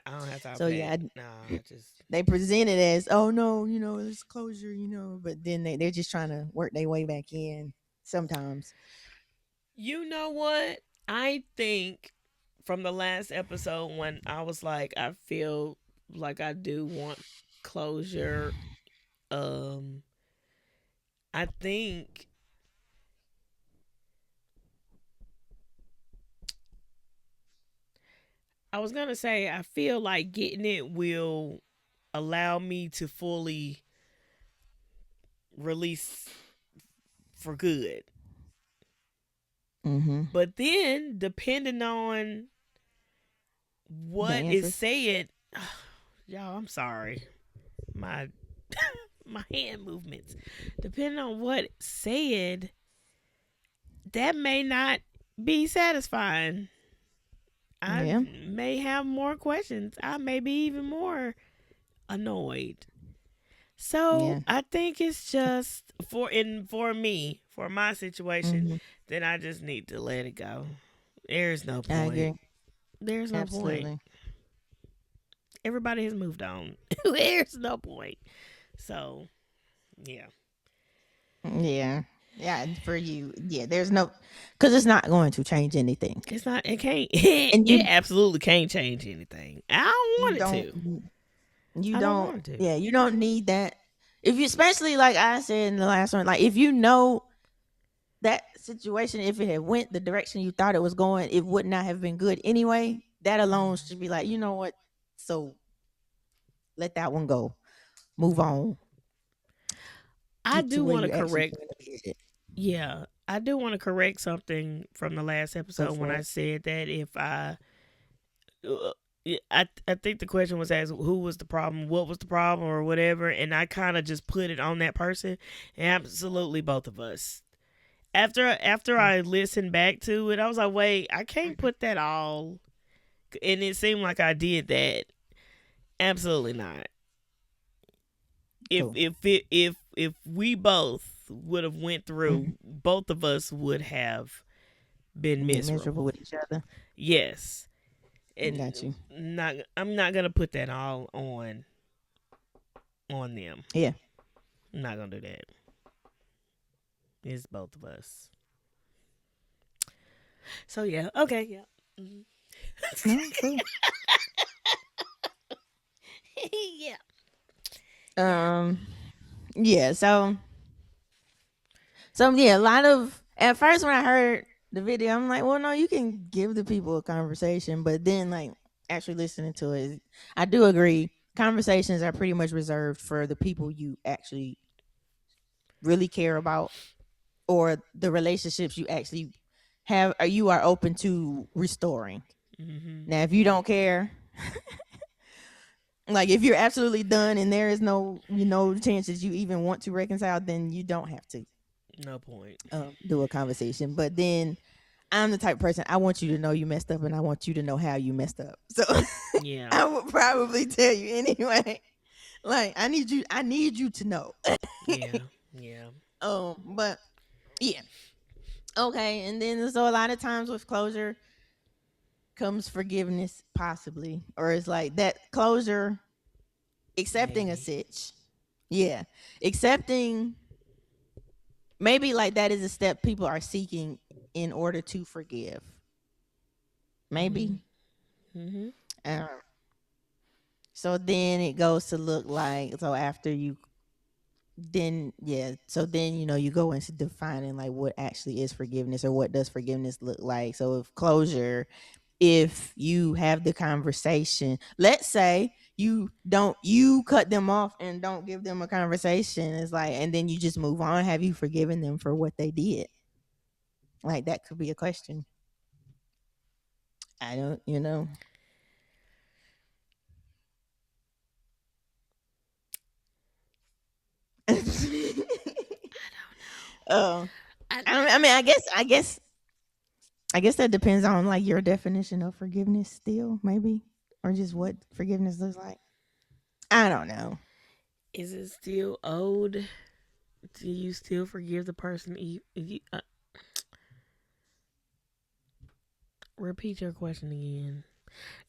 I don't have time So for yeah, that. Nah. I just. they present it as, oh no, it's closure, but then they're just trying to work their way back in sometimes. You know what? I think from the last episode when I was like, I feel like I do want closure. Um, I think I was gonna say I feel like getting it will allow me to fully release for good. Mm-hmm. But then, depending on The what is answer. said, y'all, I'm sorry, my my hand movements. Depending on what said, that may not be satisfying. I Yeah. may have more questions. I may be even more annoyed. So Yeah. I think it's just for me, for my situation, Mm-hmm. then I just need to let it go. There's no I point. agree. There's no point. Absolutely. Everybody has moved on. There's no point. So yeah. Yeah. Yeah. For you, yeah. There's no, because it's not going to change anything, It's not it can't and it absolutely can't change anything. I don't you want it don't, to. you I don't don't, want it to. yeah, you don't need that. If you, especially like I said in the last one, like if you know that situation, if it had went the direction you thought it was going, it would not have been good anyway. That alone should be like, you know what? So let that one go. Move on. I Get to do where want to you actually correct plan to be headed. Yeah, I do want to correct something from the last Go episode when for I it. said that if I think the question was asked who was the problem, what was the problem, or whatever, and I kind of just put it on that person. Absolutely, both of us. After I listened back to it, I was like, wait, I can't put that all, and it seemed like I did that. Absolutely not. If Cool. if it if we both would have went Mm-hmm. through, both of us would have been Get miserable miserable. with each other. Yes. Got And you. I'm not gonna put that all on them. Yeah. I'm not gonna do that. It's both of us. So yeah, okay, yeah. Mhm. No, cool. Yeah. Yeah. Um. Yeah. So yeah, a lot of at first when I heard the video, I'm like, well, no, you can give the people a conversation, but then like actually listening to it, I do agree. Conversations are pretty much reserved for the people you actually really care about, or the relationships you actually have, or you are open to restoring. Mhm. Now, if you don't care, like if you're absolutely done and there is no chance that you even want to reconcile, then you don't have to No point. do a conversation. But then I'm the type of person, I want you to know you messed up and I want you to know how you messed up. So Yeah. I would probably tell you anyway. Like I need you to know. Yeah. Yeah. But yeah. Okay, and then so a lot of times with closure comes forgiveness possibly, or it's like that closure, accepting a Maybe. sitch. Yeah. Accepting, maybe like that is a step people are seeking in order to forgive. Mhm. Maybe. Mhm. Um, so then it goes to look like, so after you, then yeah, so then you go into defining like what actually is forgiveness, or what does forgiveness look like. So if closure, if you have the conversation, let's say you cut them off and don't give them a conversation, it's like, and then you just move on, have you forgiven them for what they did? Like that could be a question. I don't. I don't Oh, know. I mean, I guess that depends on like your definition of forgiveness still, maybe, or just what forgiveness looks like. I don't know. Is it still owed? Do you still forgive the person? Repeat your question again.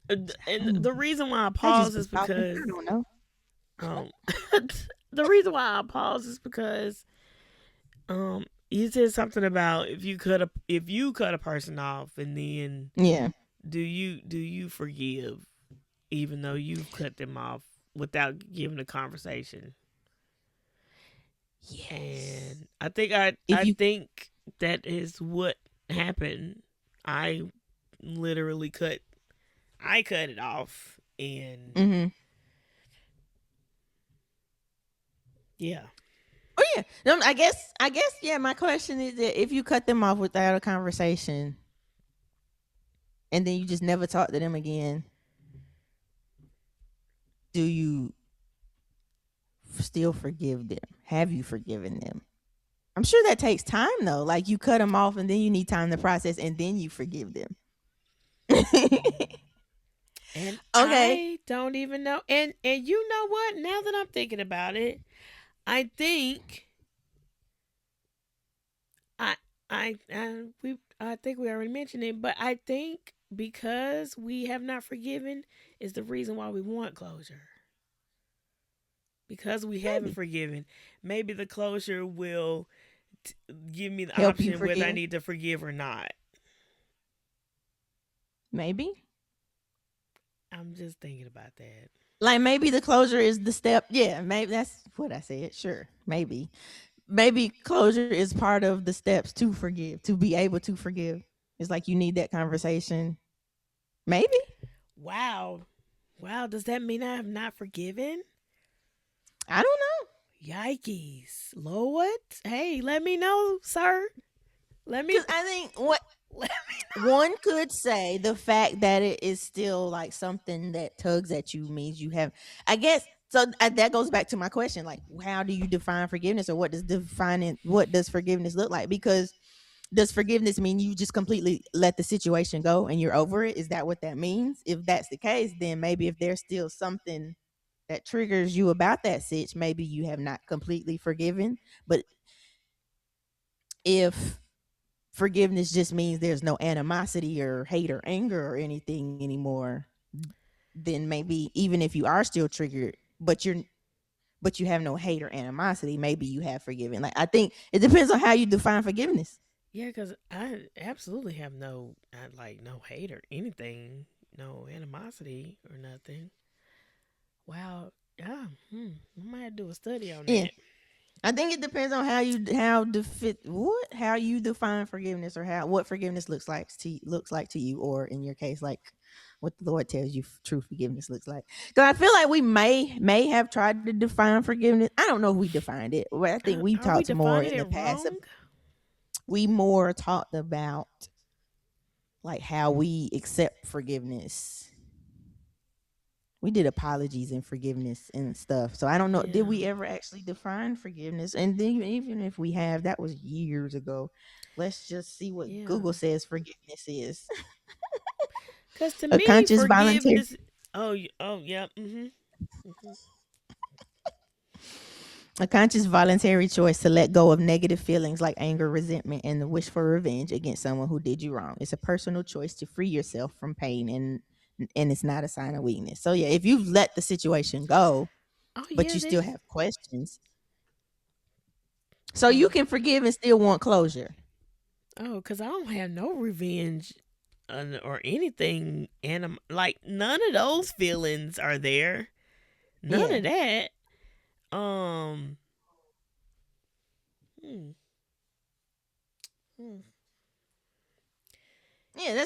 And Hmm. the reason why I I just pause be is talking. because I don't know. um the reason why I pause is because you said something about if you cut a person off, and then Yeah. do you forgive even though you've cut them off without giving a conversation? Yes. And I If I you. think that is what happened. I literally cut it off, and Hmm. yeah. Oh yeah. No, I guess. Yeah. My question is that if you cut them off without a conversation, and then you just never talk to them again, do you still forgive them? Have you forgiven them? I'm sure that takes time though. Like you cut them off and then you need time to process and then you forgive them. And Okay. I don't even know. And you know what? Now that I'm thinking about it, I think I I think we already mentioned it, but I think because we have not forgiven is the reason why we want closure. Because we haven't Maybe. forgiven, maybe the closure will give me the Help you option whether I forgive. need to forgive or not. Maybe. I'm just thinking about that. Like maybe the closure is the step. Yeah, maybe that's what I said. Sure. Maybe. Maybe closure is part of the steps to forgive, to be able to forgive. It's like you need that conversation. Maybe. Wow. Wow, does that mean I have not forgiven? I don't know. Yikes. Lord. Hey, let me know, sir. Let me Cuz I think what let me one could say, the fact that it is still like something that tugs at you means you have, I guess. So that goes back to my question, like how do you define forgiveness, or what does forgiveness look like? Because does forgiveness mean you just completely let the situation go and you're over it? Is that what that means? If that's the case, then maybe if there's still something that triggers you about that sitch, maybe you have not completely forgiven. But if forgiveness just means there's no animosity or hate or anger or anything anymore, then maybe even if you are still triggered, but you have no hate or animosity, maybe you have forgiven. Like I think it depends on how you define forgiveness. Yeah, because I absolutely have no hate or anything, no animosity or nothing. Wow. Yeah. I might have to do a study on Yeah. that. I think it depends on how you define forgiveness, or how what forgiveness looks like to you, or in your case, like what the Lord tells you true forgiveness looks like. Because I feel like we may have tried to define forgiveness. I don't know if we defined it, but I think we Are we talked more defining in it the past. wrong? We more talked about like how we accept forgiveness. we did apologies and forgiveness and stuff. So I don't know, did Yeah. we ever actually define forgiveness? And then even if we have, that was years ago. Let's just see what Yeah. Google says forgiveness is. Cause to A me, conscious voluntary forgiveness. Oh, yeah. Hmm. A conscious voluntary choice to let go of negative feelings like anger, resentment, and the wish for revenge against someone who did you wrong. It's a personal choice to free yourself from pain, and it's not a sign of weakness. So yeah, if you've let the situation go, Oh but yeah, you still this. have questions, so you Oh, can forgive and still want closure. cause I don't have no revenge, or anything, like none of those feelings are there. None Yeah. of that. Um. Hmm, hmm. Yeah,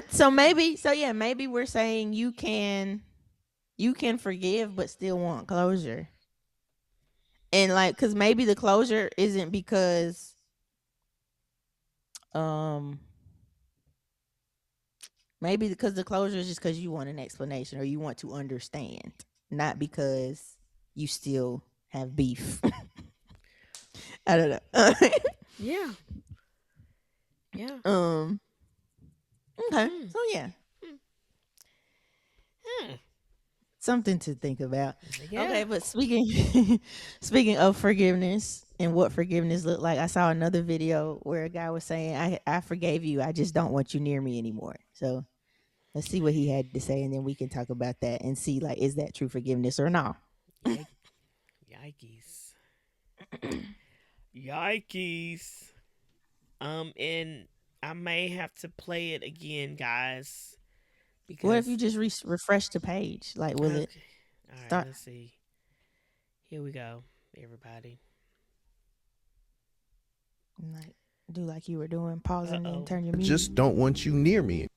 so maybe so yeah, maybe we're saying you can forgive but still want closure. And like cuz maybe the closure isn't because um maybe because the closure is just because you want an explanation or you want to understand, not because you still have beef. I don't know. Yeah. Yeah. um. Okay. Hmm. So yeah, Hmm. Hmm. something to think about. Yeah. Okay, but speaking speaking of forgiveness and what forgiveness looked like, I saw another video where a guy was saying, "I forgave you. I just don't want you near me anymore." So let's see what he had to say, and then we can talk about that and see like is that true forgiveness or not. Yike. Yikes. Yikes. And I may have to play it again, guys, What if you because just refresh the page? Like, will it okay. All right, start let's see. Here we go, everybody. like do like you were doing, pause Uh and then oh. turn your I mute? just don't want you near me.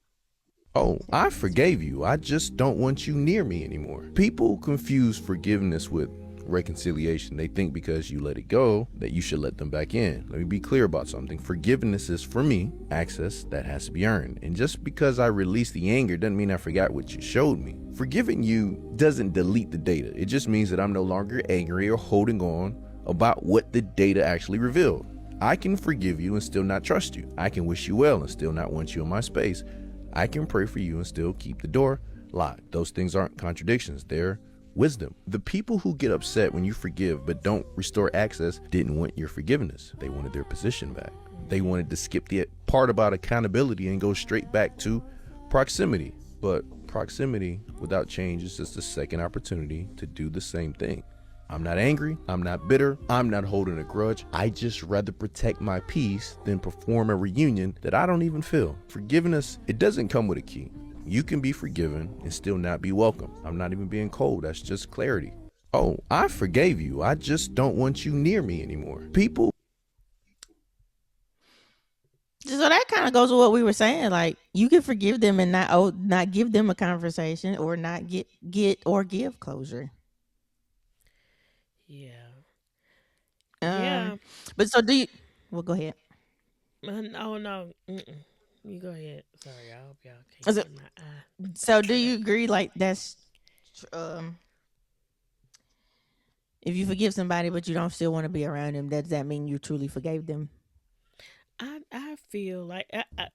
Oh, I forgave you. I just don't want you near me anymore. People confuse forgiveness with reconciliation. They think because you let it go that you should let them back in. Let me be clear about something. Forgiveness is, for me, access that has to be earned. And just because I released the anger doesn't mean I forgot what you showed me. Forgiving you doesn't delete the data. It just means that I'm no longer angry or holding on about what the data actually revealed. I can forgive you and still not trust you. I can wish you well and still not want you in my space. I can pray for you and still keep the door locked. Those things aren't contradictions, they're wisdom. The people who get upset when you forgive but don't restore access didn't want your forgiveness. They wanted their position back. They wanted to skip the part about accountability and go straight back to proximity. But proximity without change is just a second opportunity to do the same thing. I'm not angry. I'm not bitter. I'm not holding a grudge. I just rather protect my peace than perform a reunion that I don't even feel. Forgiveness, it doesn't come with a key. You can be forgiven and still not be welcome. I'm not even being cold. That's just clarity. Oh, I forgave you. I just don't want you near me anymore. People. So that kind of goes with what we were saying. Like you can forgive them and not give them a conversation or not get or give closure. Yeah. Um, Yeah. but so do you? Well, go ahead. Oh no. Mm-mm. You go ahead. Sorry, I hope y'all can't So, see my eye. so do you agree? Like that's um, if you forgive somebody but you don't still want to be around them, does that mean you truly forgave them? I feel like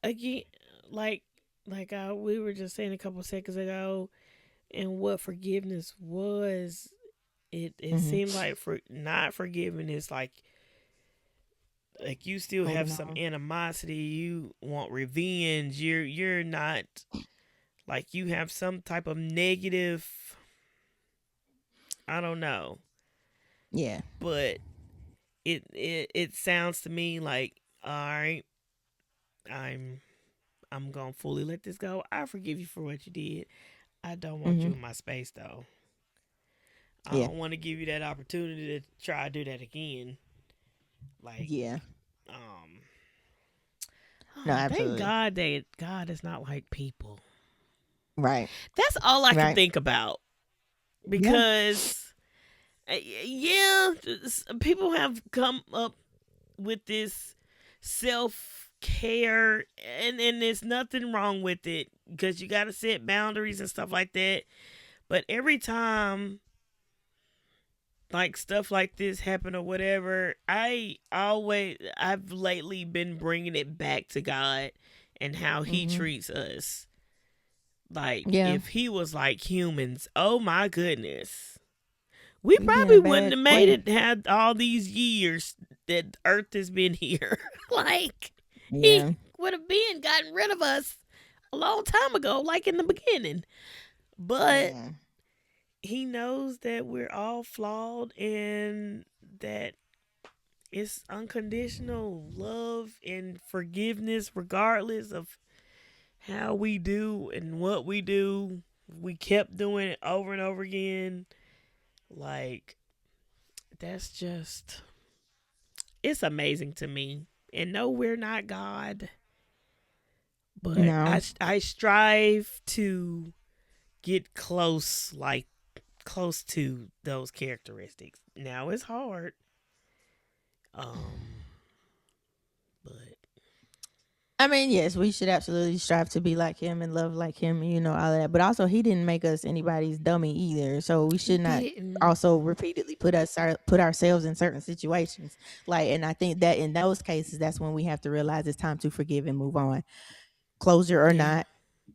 again, like we were just saying a couple seconds ago, and what forgiveness was. It Mm-hmm. seemed like for not forgiving is like you still have Holding some on. animosity. You want revenge. You're not, like, you have some type of negative. I don't know, Yeah. but it sounds to me like, all right, I'm I'm gonna fully let this go. I forgive you for what you did. I don't want Mm-hmm. you in my space though. I Yeah. don't want to give you that opportunity to try to do that again. Like, Yeah. um, No, oh, thank absolutely. God that God is not like people. Right. That's all I can Right. think about, Yeah. because yeah, people have come up with this self care, and there's nothing wrong with it because you got to set boundaries and stuff like that. But every time like stuff like this happen or whatever, I've lately been bringing it back to God and how he Mm-hmm. treats us. Like Yeah, if he was like humans, oh my goodness. We we'd be in probably a wouldn't bad have made way. it had all these years that Earth has been here. Like he Yeah, would have been gotten rid of us a long time ago, like in the beginning. But yeah. he knows that we're all flawed and that it's unconditional love and forgiveness regardless of how we do and what we do. We kept doing it over and over again. Like that's just it's amazing to me. And no, we're not God, but No, I strive to get close, like close to those characteristics. Now it's hard, um, but I mean, yes, we should absolutely strive to be like him and love like him, you know, all of that. But also, he didn't make us anybody's dummy either, so we he should not didn't. also repeatedly put ourselves in certain situations. Like, and I think that in those cases, that's when we have to realize it's time to forgive and move on. Closure or Yeah, not,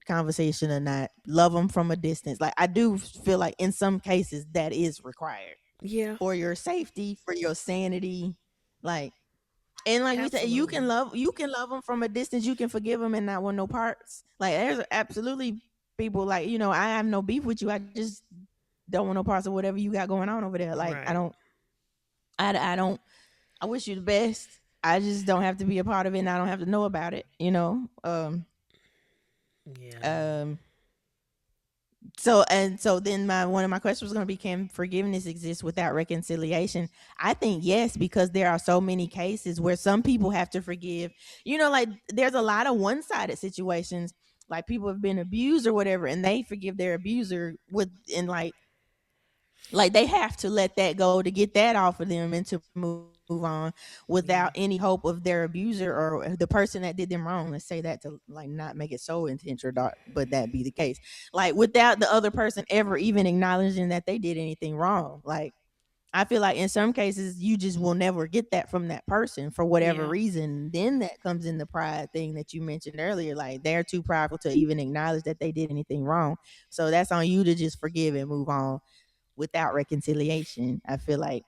conversation or not, love them from a distance. Like, I do feel like in some cases that is required yeah, for your safety, for your sanity, like. And like we said, absolutely, you can love them from a distance. You can forgive them and not want no parts. Like there's absolutely people like I have no beef with you. I just don't want no parts of whatever you got going on over there. Like I right? don't, I don't. I wish you the best. I just don't have to be a part of it, and I don't have to know about it. Yeah, Um, so then my one of my questions was going to be, can forgiveness exist without reconciliation? I think yes, because there are so many cases where some people have to forgive. Like there's a lot of one-sided situations, like people have been abused or whatever, and they forgive their abuser with and like they have to let that go to get that off of them and to move on yeah, without any hope of their abuser or the person that did them wrong. Let's say that to like not make it so intentional, but that be the case. Like without the other person ever even acknowledging that they did anything wrong. Like I feel like in some cases you just will never get that from that person for whatever yeah, reason. Then that comes in the pride thing that you mentioned earlier. Like they're too prideful to even acknowledge that they did anything wrong. So that's on you to just forgive and move on without reconciliation. I feel like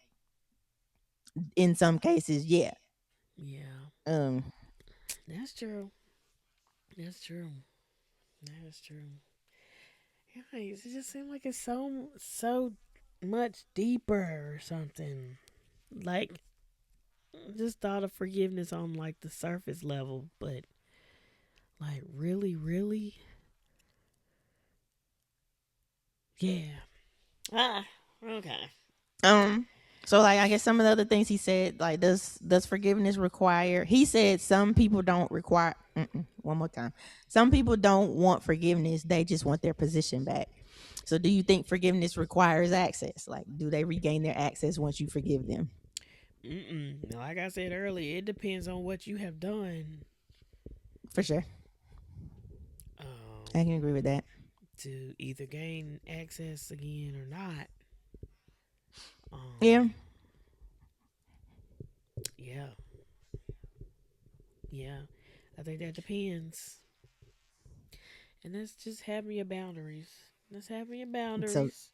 in some cases, yeah. yeah. Um, That's true. That's true. That's true. Yeah, it just seems like it's so much deeper or something. Like just thought of forgiveness on like the surface level, but like really, really, yeah. Ah, okay. um, so like I guess some of the other things he said, like does forgiveness require? He said some people don't require. One more time, some people don't want forgiveness; they just want their position back. So, do you think forgiveness requires access? Like, do they regain their access once you forgive them? Like I said earlier, it depends on what you have done. For sure, I Um, can agree with that. to either gain access again or not. Yeah, Um, yeah, yeah. I think that depends. And that's just having your boundaries. That's having your so boundaries.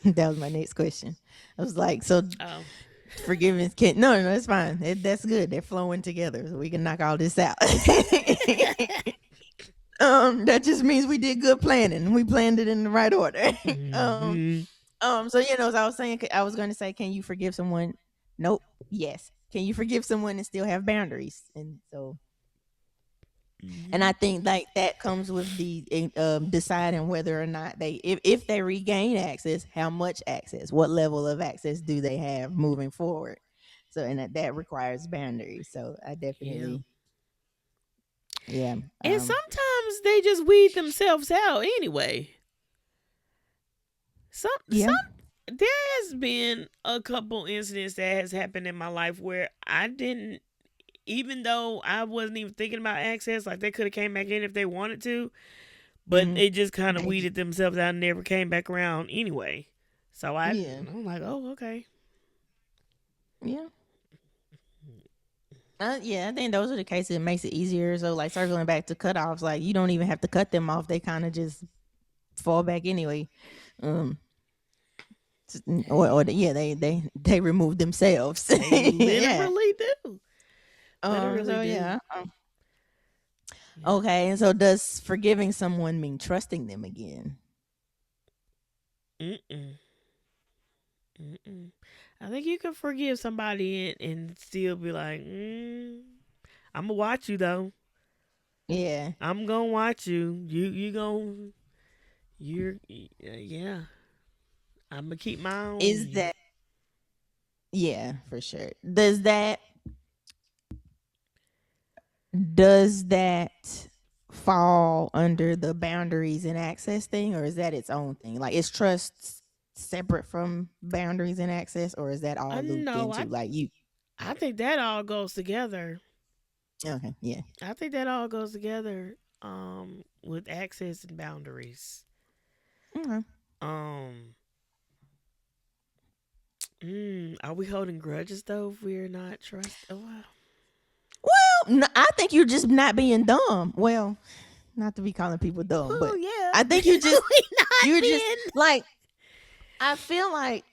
that was my next question. I was like, so Oh, forgiveness can't. No, no, it's fine. That's good. They're flowing together, so we can knock all this out. That just means we did good planning. We planned it in the right order. um, hmm. so as I was saying, I was going to say, can you forgive someone? Nope. Yes. Can you forgive someone and still have boundaries? And I Hmm. think like that comes with the deciding whether or not if they regain access, how much access, what level of access do they have moving forward. So and that requires boundaries. So I Yeah. definitely, yeah, And sometimes they just weed themselves out anyway. Some yeah, there has been a couple incidents that has happened in my life where I didn't, even though I wasn't even thinking about access, like they could have came back in if they wanted to, but Mm-hmm. they just kind of They weeded themselves out and never came back around anyway. So yeah, I'm like, oh, okay. yeah. Yeah, I think those are the cases. It makes it easier. So, like circling back to cutoffs, like you don't even have to cut them off; they kind of just fall back anyway. Um, yeah, they remove themselves. They Yeah. literally do. Literally So do. yeah. Yeah. Okay. And so, does forgiving someone mean trusting them again? Mm-mm. Mm-mm. I think you can forgive somebody and still be like, I'm gonna watch you though. Yeah. I'm gonna watch you. You gonna you're yeah. I'm gonna keep my eye on Is you. that yeah for sure? Does that fall under the boundaries and access thing, or is that its own thing? Like, is trust separate from boundaries and access, or is that all looped No, into like you? I think that all goes together. Okay, yeah. I think that all goes together. With access and boundaries. Okay. Um, are we holding grudges though if we're not trust? Oh, wow. Well, I think you're just not being dumb. Well, not to be calling people dumb, Oh but yeah, I think you just we not you're just being. like, I feel like,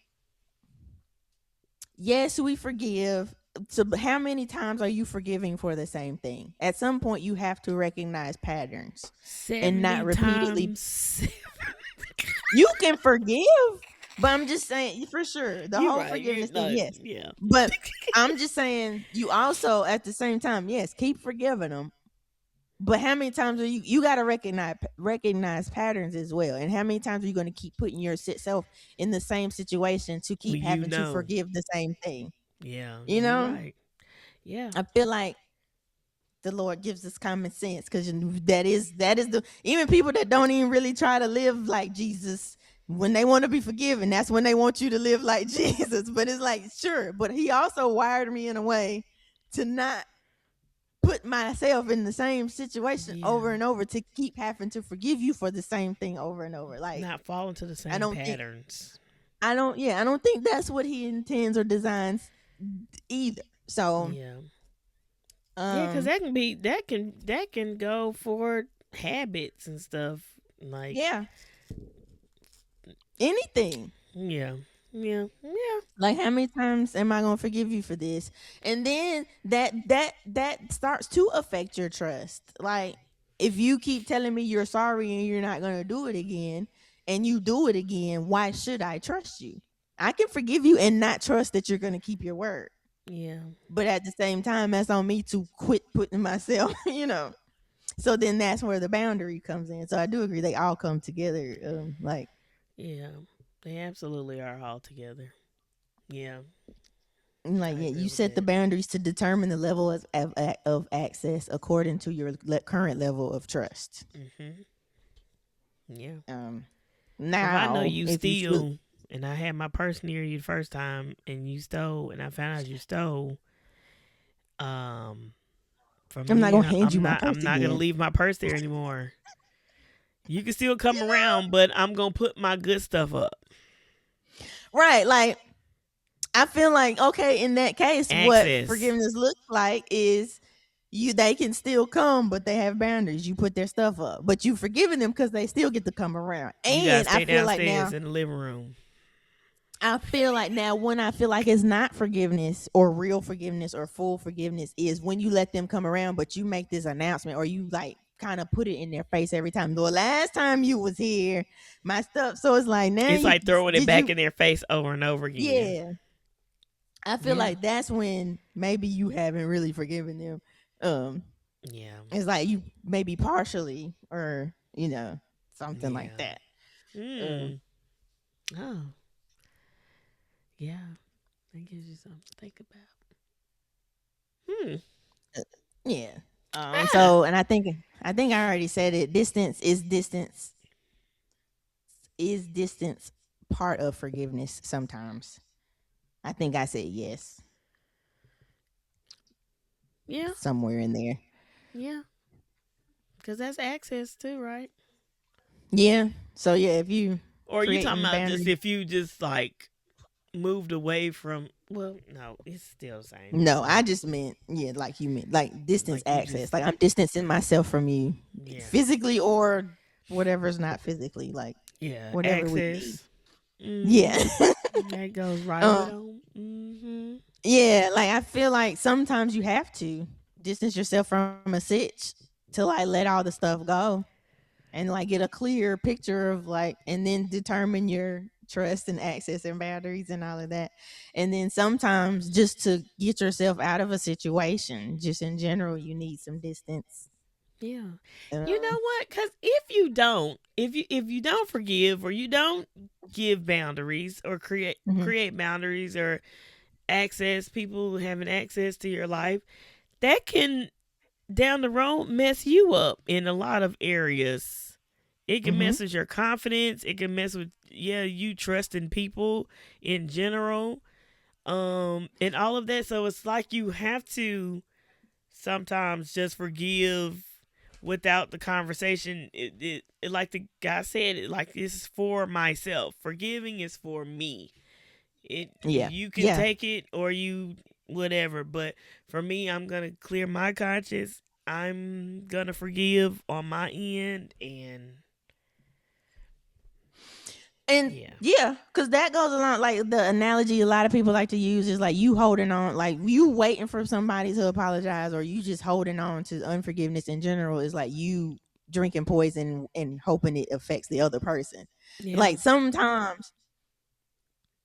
yes, we forgive. So how many times are you forgiving for the same thing? At some point you have to recognize patterns and not 70 repeatedly. times. You can forgive, but I'm just saying, for sure, the You're whole right. You're forgiveness thing, not. yes. Yeah. But I'm just saying, you also at the same time, yes, keep forgiving them. But how many times are you got to recognize patterns as well, and how many times are you going to keep putting your self in the same situation to Well, keep having to forgive the same thing? Yeah, You you're know, right. Yeah. I feel like the Lord gives us common sense, because that is the, even people that don't even really try to live like Jesus, when they want to be forgiven, that's when they want you to live like Jesus. But it's like, sure, but He also wired me in a way to not put myself in the same situation Yeah. over and over, to keep having to forgive you for the same thing over and over. Like, Not fall into the I same don't think patterns. I don't think that's what He intends or designs either. So, Yeah. Yeah, because um, that can go for habits and stuff. Like, yeah, anything. yeah. Yeah. Yeah. Like, how many times am I gonna forgive you for this? And then that starts to affect your trust. Like, if you keep telling me you're sorry and you're not gonna do it again, and you do it again, why should I trust you? I can forgive you and not trust that you're gonna keep your word. Yeah. But at the same time, that's on me to quit putting myself, you know. So then that's where the boundary comes in. So I do agree, they all come together. Like, Yeah. They absolutely are all together. Yeah. like, I yeah, agree you with set the that. boundaries to determine the level of access according to your current level of trust. Mm-hmm. Yeah. Um, So if I know Now, you if you feel, steal and I had my purse near you the first time and you stole and I found out you stole, um, from I'm not gonna there hand you my purse I'm not gonna again. leave my purse there anymore. You can still come around, but I'm gonna put my good stuff up. Right? Like, I feel like, okay, in that case, what Access. forgiveness looks like is, they can still come, but they have boundaries. You put their stuff up, but you forgiving them because they still get to come around. You gotta And stay downstairs in the living room. I feel like now, when I feel like it's not forgiveness or real forgiveness or full forgiveness, is when you let them come around, but you make this announcement, or you like kind of put it in their face every time. The last time you was here, my stuff. So it's like, now It's you like throwing it did back you? in their face over and over again. Yeah, I feel Yeah. like that's when maybe you haven't really forgiven them. Um, Yeah. it's like you maybe partially, or something like Yeah. that. Um, Hmm. Oh. Yeah. That gives you something to think about. Hmm. yeah. Ah. So, and I think I already said it. Distance part of forgiveness sometimes. I think I said yes Yeah. somewhere in there. Yeah. Because that's access too, right? Yeah. So yeah, if you Or are you talking creating about just boundaries. if you just like moved away from? Well, no, it's still the same. No, I Like, just meant yeah, like you meant like distance like you access. just, Like I'm distancing myself from you yeah, physically or whatever's not physically, like yeah, whatever we need. access. Yeah. Mm-hmm. That goes right with um on. Mm-hmm. yeah, like I feel like sometimes you have to distance yourself from a sitch to like let all the stuff go and like get a clear picture of like and then determine your trust and access and boundaries and all of that. And then sometimes just to get yourself out of a situation, just in general, you need some distance. Yeah. You know Um, what? Because if you don't forgive or you don't give boundaries or mhm, create boundaries or access people having access to your life, that can down the road mess you up in a lot of areas. It can mhm. mess with your confidence. It can mess with you trusting people in general. And all of that. So it's like you have to sometimes just forgive without the conversation. It like the guy said, it like this is for myself. Forgiving is for me. It Yeah. you can Yeah. take it or you whatever, but for me, I'm gonna clear my conscience. I'm gonna forgive on my end, and And yeah, yeah, because that goes along like the analogy a lot of people like to use is like you holding on, like you waiting for somebody to apologize, or you just holding on to unforgiveness in general is like you drinking poison and hoping it affects the other person. yeah, Like sometimes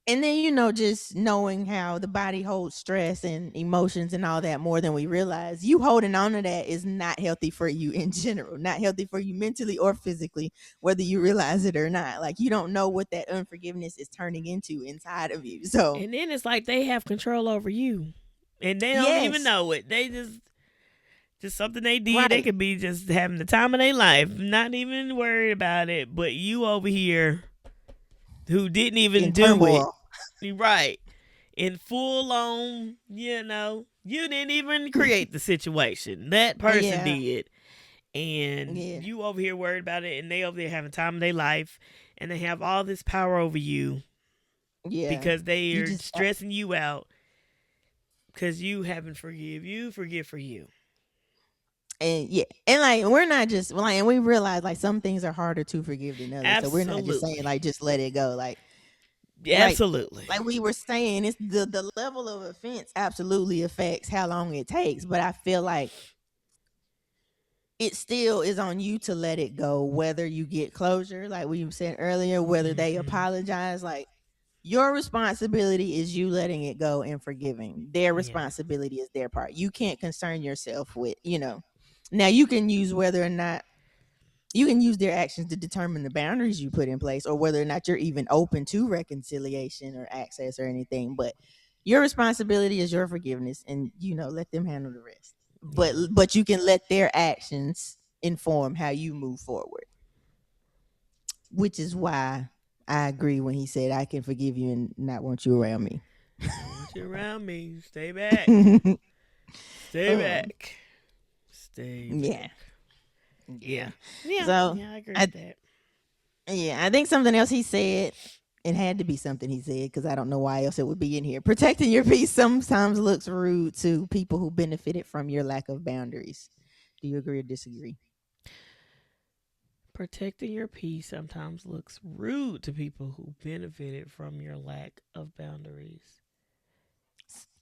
and then just knowing how the body holds stress and emotions and all that more than we realize, you holding on to that is not healthy for you in general, not healthy for you mentally or physically, whether you realize it or not. Like you don't know what that unforgiveness is turning into inside of you. So and then it's like they have control over you, and they don't even yes, know it. They just something they did. They right, could be just having the time of their life, not even worried about it. But you over here who didn't even in do it, turmoil. right? In full on, you didn't even create the situation. That person Yeah, did. And yeah, you over here worried about it, and they over there having time of their life, and they have all this power over you yeah. because they You are just stressing you out because you haven't forgive. You forgive for you. and yeah, and like we're not just like, and we realize like some things are harder to forgive than others. So we're not just saying Absolutely. like just let it go. Like Absolutely. like we were saying, it's the level of offense absolutely affects how long it takes, but I feel like it still is on you to let it go, whether you get closure like we said earlier, whether they Mm-hmm. apologize. Like your responsibility is you letting it go and forgiving. Their Yeah. responsibility is their part. You can't concern yourself with, now you can use whether or not you can use their actions to determine the boundaries you put in place or whether or not you're even open to reconciliation or access or anything. But your responsibility is your forgiveness, and let them handle the rest. but Yeah. but you can let their actions inform how you move forward, which is why I agree when he said I can forgive you and not want you around me. Don't want you around me. Stay back. Stay um back. Stay yeah, back. yeah. Yeah. Yeah. So Yeah, I agree I with that. yeah, I think something else he said, it had to be something he said because I don't know why else it would be in here. Protecting your peace sometimes looks rude to people who benefited from your lack of boundaries. Do you agree or disagree? Protecting your peace sometimes looks rude to people who benefited from your lack of boundaries.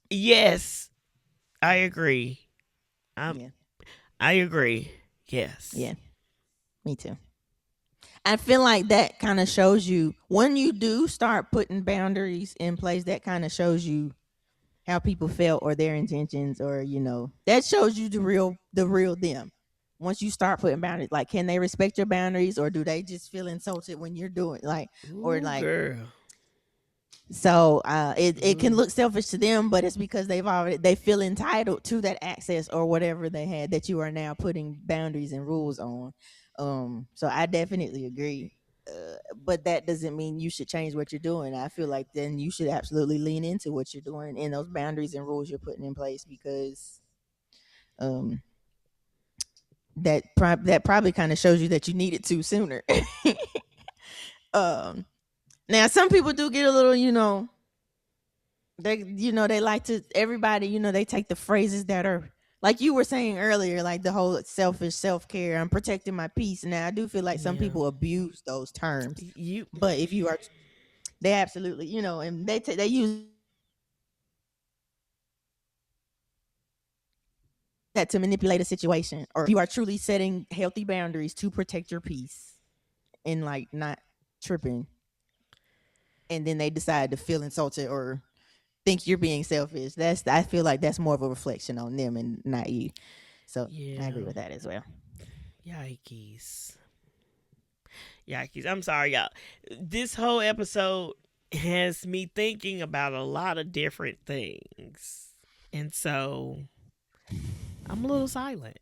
Yes, I agree. Um, Yeah, I agree. Yes. yeah, me too. I feel like that kind of shows you when you do start putting boundaries in place, that kind of shows you how people felt or their intentions, or that shows you the real them. Once you start putting boundaries, like can they respect your boundaries, or do they just feel insulted when you're doing like, or Ooh, like, girl. so it can Ooh. look selfish to them, but it's because they feel entitled to that access or whatever they had that you are now putting boundaries and rules on. So I definitely agree. But that doesn't mean you should change what you're doing. I feel like then you should absolutely lean into what you're doing and those boundaries and rules you're putting in place, because um that probably kind of shows you that you needed to sooner. um Now some people do get a little, they like to everybody, they take the phrases that are like you were saying earlier, like the whole selfish self-care, I'm protecting my peace. Now I do feel like some Yeah. people abuse those terms, You but if you are, they absolutely, and they use that to manipulate a situation, or you are truly setting healthy boundaries to protect your peace and like not tripping, and then they decide to feel insulted or think you're being selfish. I feel like that's more of a reflection on them and not you. So I agree yeah. with that as well. Yikes. Yikes. I'm sorry, y'all. This whole episode has me thinking about a lot of different things. And so I'm a little silent.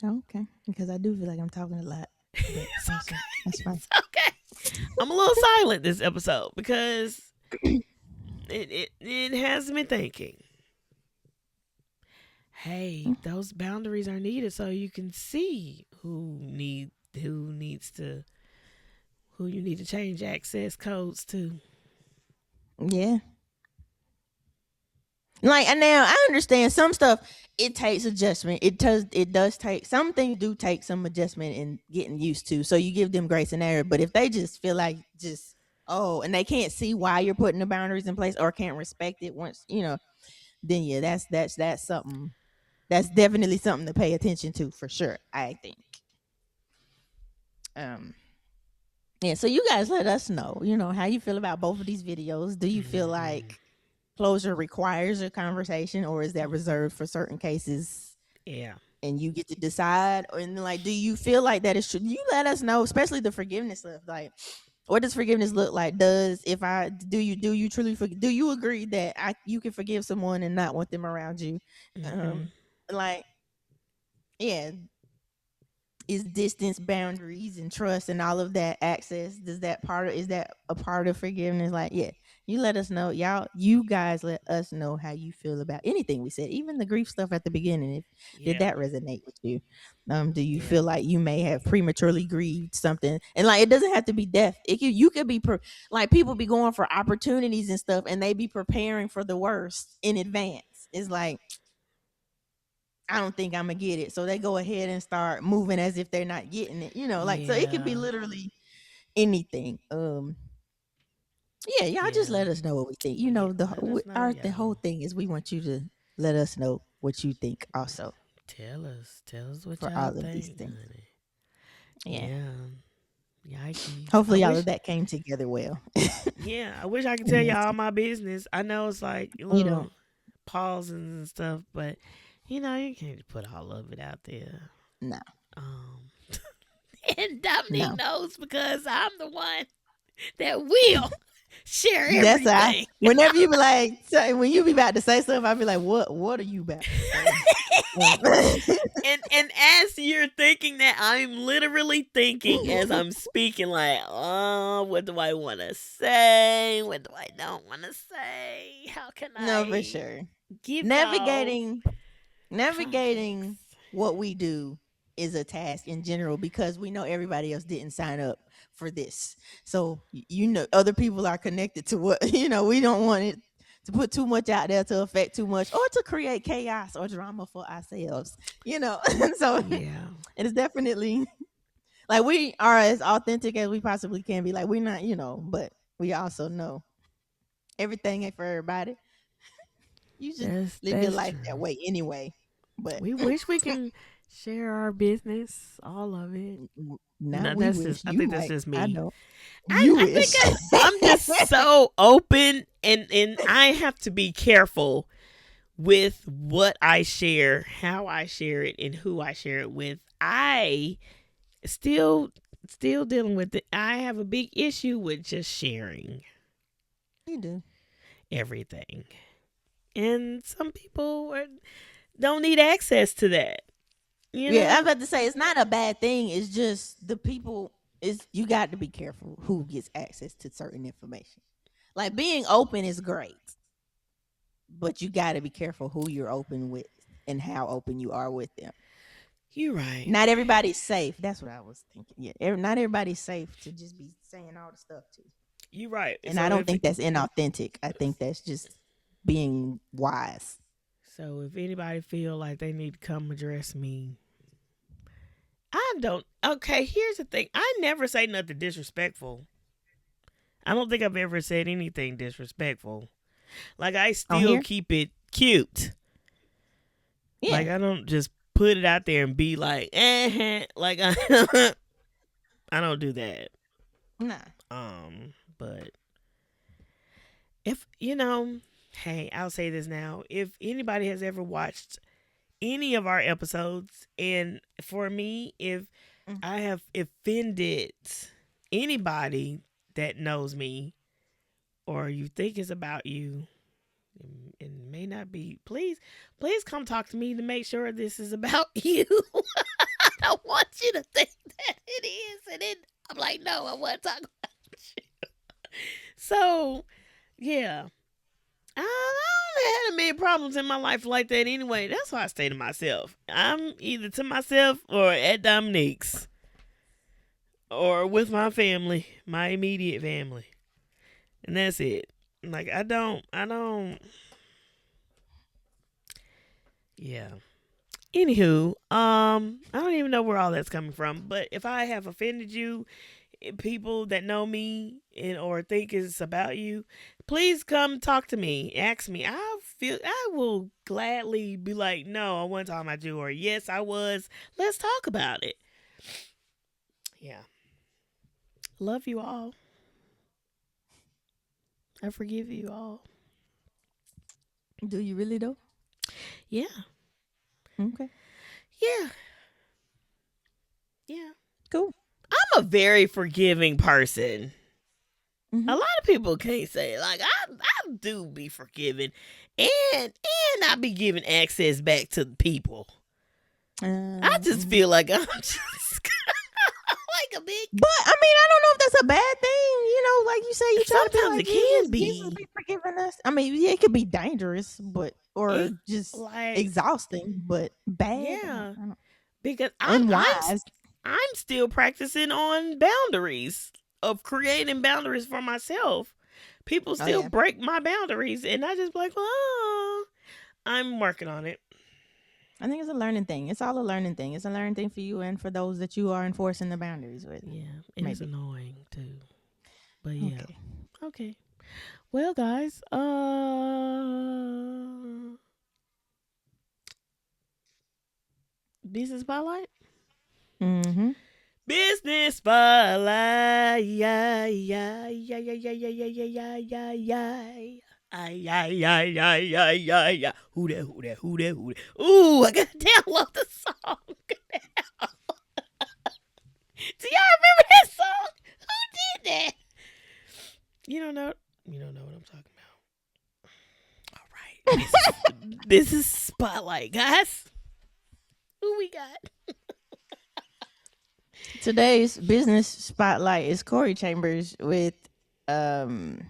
Oh, okay, because I do feel like I'm talking a lot, but It's also okay. that's fine. It's okay. I'm a little silent this episode because it has me thinking. Hey, those boundaries are needed so you can see who needs to who you need to change access codes to. Yeah, like, and now I understand some stuff. It takes adjustment. It does take some things do take some adjustment and getting used to. So you give them grace and error. But if they just feel like just and they can't see why you're putting the boundaries in place or can't respect it once, then yeah, that's something. That's definitely something to pay attention to for sure, I think. Um yeah, so you guys let us know, how you feel about both of these videos. Do you feel Hmm. like closure requires a conversation, or is that reserved for certain cases Yeah. and you get to decide? And then, like, do you feel like that is true? You let us know, especially the forgiveness stuff. Like, what does forgiveness look like? Do you truly do you agree that you can forgive someone and not want them around you? Hmm. Um like, yeah, is distance, boundaries, and trust, and all of that access. Does that part of is that a part of forgiveness? Like, yeah, you let us know, y'all. You guys let us know how you feel about anything we said, even the grief stuff at the beginning. If did Yeah. that resonate with you? Do you Yeah. feel like you may have prematurely grieved something? And like, it doesn't have to be death. You could be like people be going for opportunities and stuff, and they be preparing for the worst in advance. It's like I don't think I'm gonna get it. So they go ahead and start moving as if they're not getting it. Like, so it could be Yeah. literally anything. Yeah, y'all just Yeah. let us know what we think. Yeah. Let us know, The whole y'all. thing is we want you to let us know what you think also Tell us. Tell us what for y'all all of these think, things. honey. Yeah. Yeah. Yikes. I Hopefully all wish of that came together well. yeah, I wish I could tell And y'all that's all my business. I know it's like you don't little pauses and stuff, but you can't put all of it out there. no. Um and Dominique No. knows because I'm the one that will share That's everything. whenever you be like when you be about to say stuff, I'll be like, what are you about to say? And as you're thinking that, I'm literally thinking as I'm speaking, like, oh, what do I want to say? What do I don't want to say? How can No, for I sure. give y'all Navigating navigating context? what we do is a task in general because we know everybody else didn't sign up for this. So other people are connected to what we don't want it to put too much out there to affect too much or to create chaos or drama for ourselves. So Yeah, it is definitely like we are as authentic as we possibly can be. Like we're not, but we also know everything ain't for everybody. You should live your that's life true. that way anyway. But We wish we can share our business, all of it. not No, we that's just. wish I you think that's might. just I me. don't. I, You I think wish. I'm just so open, and I have to be careful with what I share, how I share it, and who I share it with. I still still dealing with it. I have a big issue with just sharing You do. everything, and some people don't need access to that. You Yeah, I was know? about to say it's not a bad thing. It's just the people. Is you got to be careful who gets access to certain information. Like being open is great, but you got to be careful who you're open with and how open you are with them. You're right. Not everybody's safe. That's what I was thinking. Yeah, not everybody's safe to just be saying all the stuff to. You're right. And I So don't if think that's inauthentic. I think that's just being wise. anybody feel like they need to come address me, I don't. Okay, here's the thing. I never say nothing disrespectful. I don't think I've ever said anything disrespectful. Like I On still here? keep it cute. Yeah. Like I don't just put it out there and be like, like I don't do that. Nah. But if hey, I'll say this now. If anybody has ever watched any of our episodes, and for me, if Mm. I have offended anybody that knows me, or you think it's about you, and may not be, please come talk to me to make sure this is about you. I don't want you to think that it is, and then I'm like, no, I want to talk about you. So yeah, I don't have many problems in my life like that anyway. That's why I stay to myself. I'm either to myself or at Dominique's or with my family, my immediate family, and that's it. Like I don't. Yeah. Anywho, I don't even know where all that's coming from. But if I have offended you, people that know me or think it's about you, please come talk to me. Ask me. I will gladly be like, no, I wasn't talking about you, or yes, I was. Let's talk about it. Yeah. Love you all. I forgive you all. Do you really though? Yeah. Okay. Yeah. Yeah. Cool. I'm a very forgiving person. Mm-hmm. A lot of people can't say it. Like I do be forgiving, and I be giving access back to the people. I just Mhm. feel like I'm just like a big. But I mean, I don't know if that's a bad thing. Like you say, you try to be Sometimes like it can Jesus be. be forgiving us. I mean, yeah, it could be dangerous, but or It just like exhausting, but bad, yeah, I don't, because unwise. I'm still practicing on boundaries of creating boundaries for myself. People Oh still yeah, break my boundaries, and I just be like, oh, I'm working on it. I think it's a learning thing. It's all a learning thing. It's a learning thing for you and for those that you are enforcing the boundaries with. Yeah, and it's Maybe. annoying too. But yeah. Okay. Okay. Well, guys, business spotlight. Mm-hmm. Business spotlight. Yeah, yeah, yeah, yeah, yeah, yeah, yeah, yeah, yeah, yeah. Ay, ay, ay, ay, ay, ay, ay. Who that, who that, who that, who that? Ooh, I gotta download the song. Do y'all remember that song? Who did that? You don't know. You don't know what I'm talking about. All right. This is spotlight, guys. Who we got? Today's business spotlight is Corey Chambers with um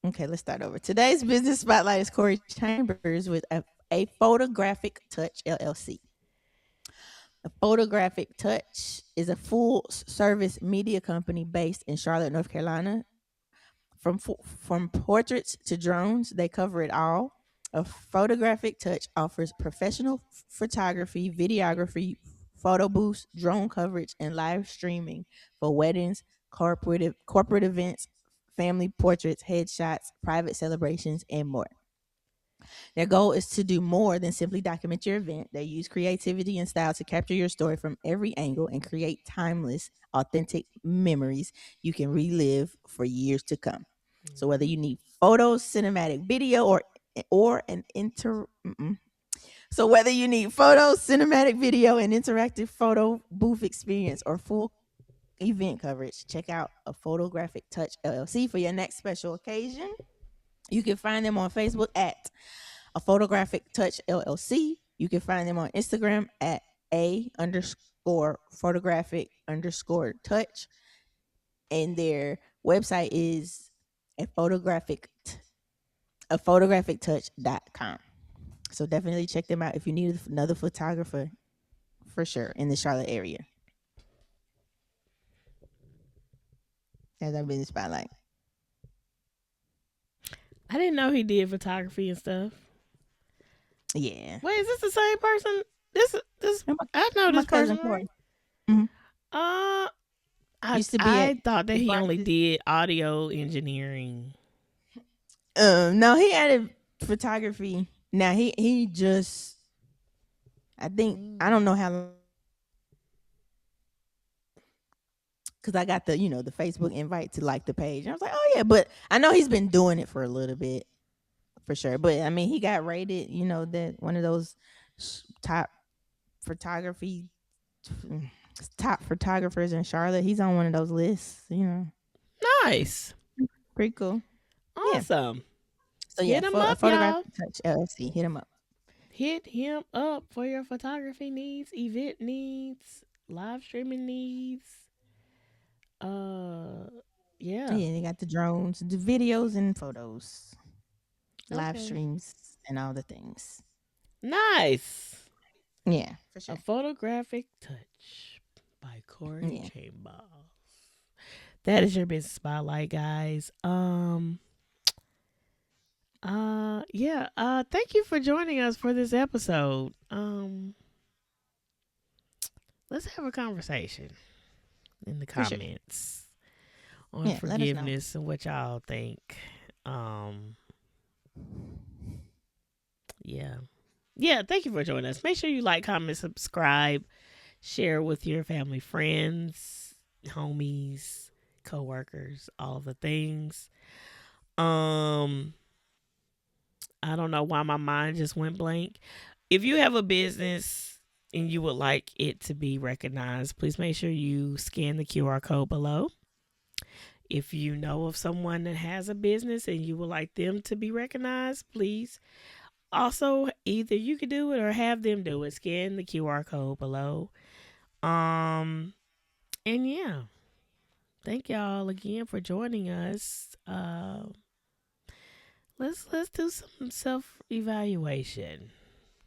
okay, let's start over. Today's business spotlight is Corey Chambers with a photographic touch LLC. A photographic touch is a full service media company based in Charlotte, North Carolina. From portraits to drones, they cover it all. A photographic touch offers professional photography, videography, photo booths, drone coverage, and live streaming for weddings, corporate events, family portraits, headshots, private celebrations, and more. Their goal is to do more than simply document your event. They use creativity and style to capture your story from every angle and create timeless, authentic memories you can relive for years to come. So whether you need photos, cinematic video, or an inter so whether you need photos, cinematic video, and interactive photo booth experience or full event coverage, check out a Photographic Touch LLC for your next special occasion. You can find them on Facebook at a Photographic Touch LLC. You can find them on Instagram at a_photographic_touch. And their website is a photographic touch.com. So definitely check them out if you need another photographer for sure in the Charlotte area. As I've been in the spotlight. I didn't know he did photography and stuff. Yeah. Wait, is this the same person? This I know My this person, cousin right? Corey. Mhm. Uh, Used to be I at thought that the he only pharmacy. did audio engineering. No, he added photography. Now he just I think I don't know how long because I got the the Facebook invite to like the page. I was like, oh yeah, but I know he's been doing it for a little bit for sure. But I mean, he got rated, that one of those top photography top photographers in Charlotte. He's on one of those lists. Nice, Pretty cool. Yeah. awesome. So yeah, Hit him up, Photographic y'all. Touch LLC. Hit him up. Hit him up for your photography needs, event needs, live streaming needs. Uh, yeah. Yeah, they got the drones, the videos and photos, live Okay. streams, and all the things. Nice. Yeah, for A sure. photographic touch by Corey Yeah, Chambers. That is your business spotlight, guys. Yeah. Thank you for joining us for this episode. Let's have a conversation in the for sure. comments on Yeah, let us know. forgiveness and what y'all think. Um, yeah. Yeah, thank you for joining us. Make sure you like, comment, subscribe, share with your family, friends, homies, co-workers, all of the things. I don't know why my mind just went blank. If you have a business and you would like it to be recognized, please make sure you scan the QR code below. If you know of someone that has a business and you would like them to be recognized, please also either you could do it or have them do it. Scan the QR code below. And yeah, thank y'all again for joining us. Let's do some self evaluation,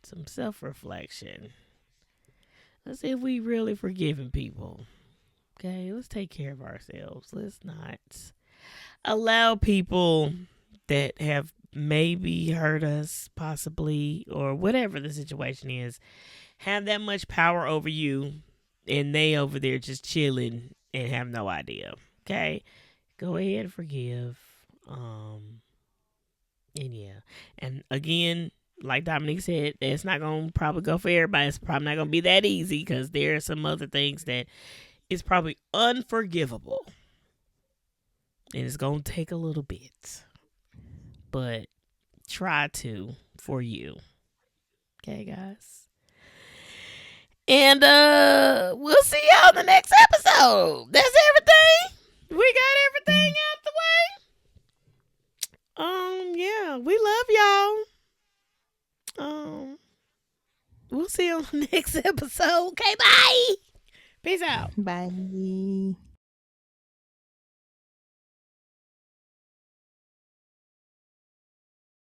some self reflection. Let's see if we really forgiving people. Okay, let's take care of ourselves. Let's not allow people that have maybe hurt us, possibly, or whatever the situation is, have that much power over you, and they over there just chilling and have no idea. Okay, go ahead and forgive. And yeah, and again, like Dominique said, it's not gonna probably go for everybody. It's probably not gonna be that easy because there are some other things that is probably unforgivable, and it's gonna take a little bit, but try to for you. Okay, guys. And we'll see y'all in the next episode. That's everything. We got everything out the way. Yeah, we love y'all. We'll see you on the next episode. Okay, bye. Peace out. Bye.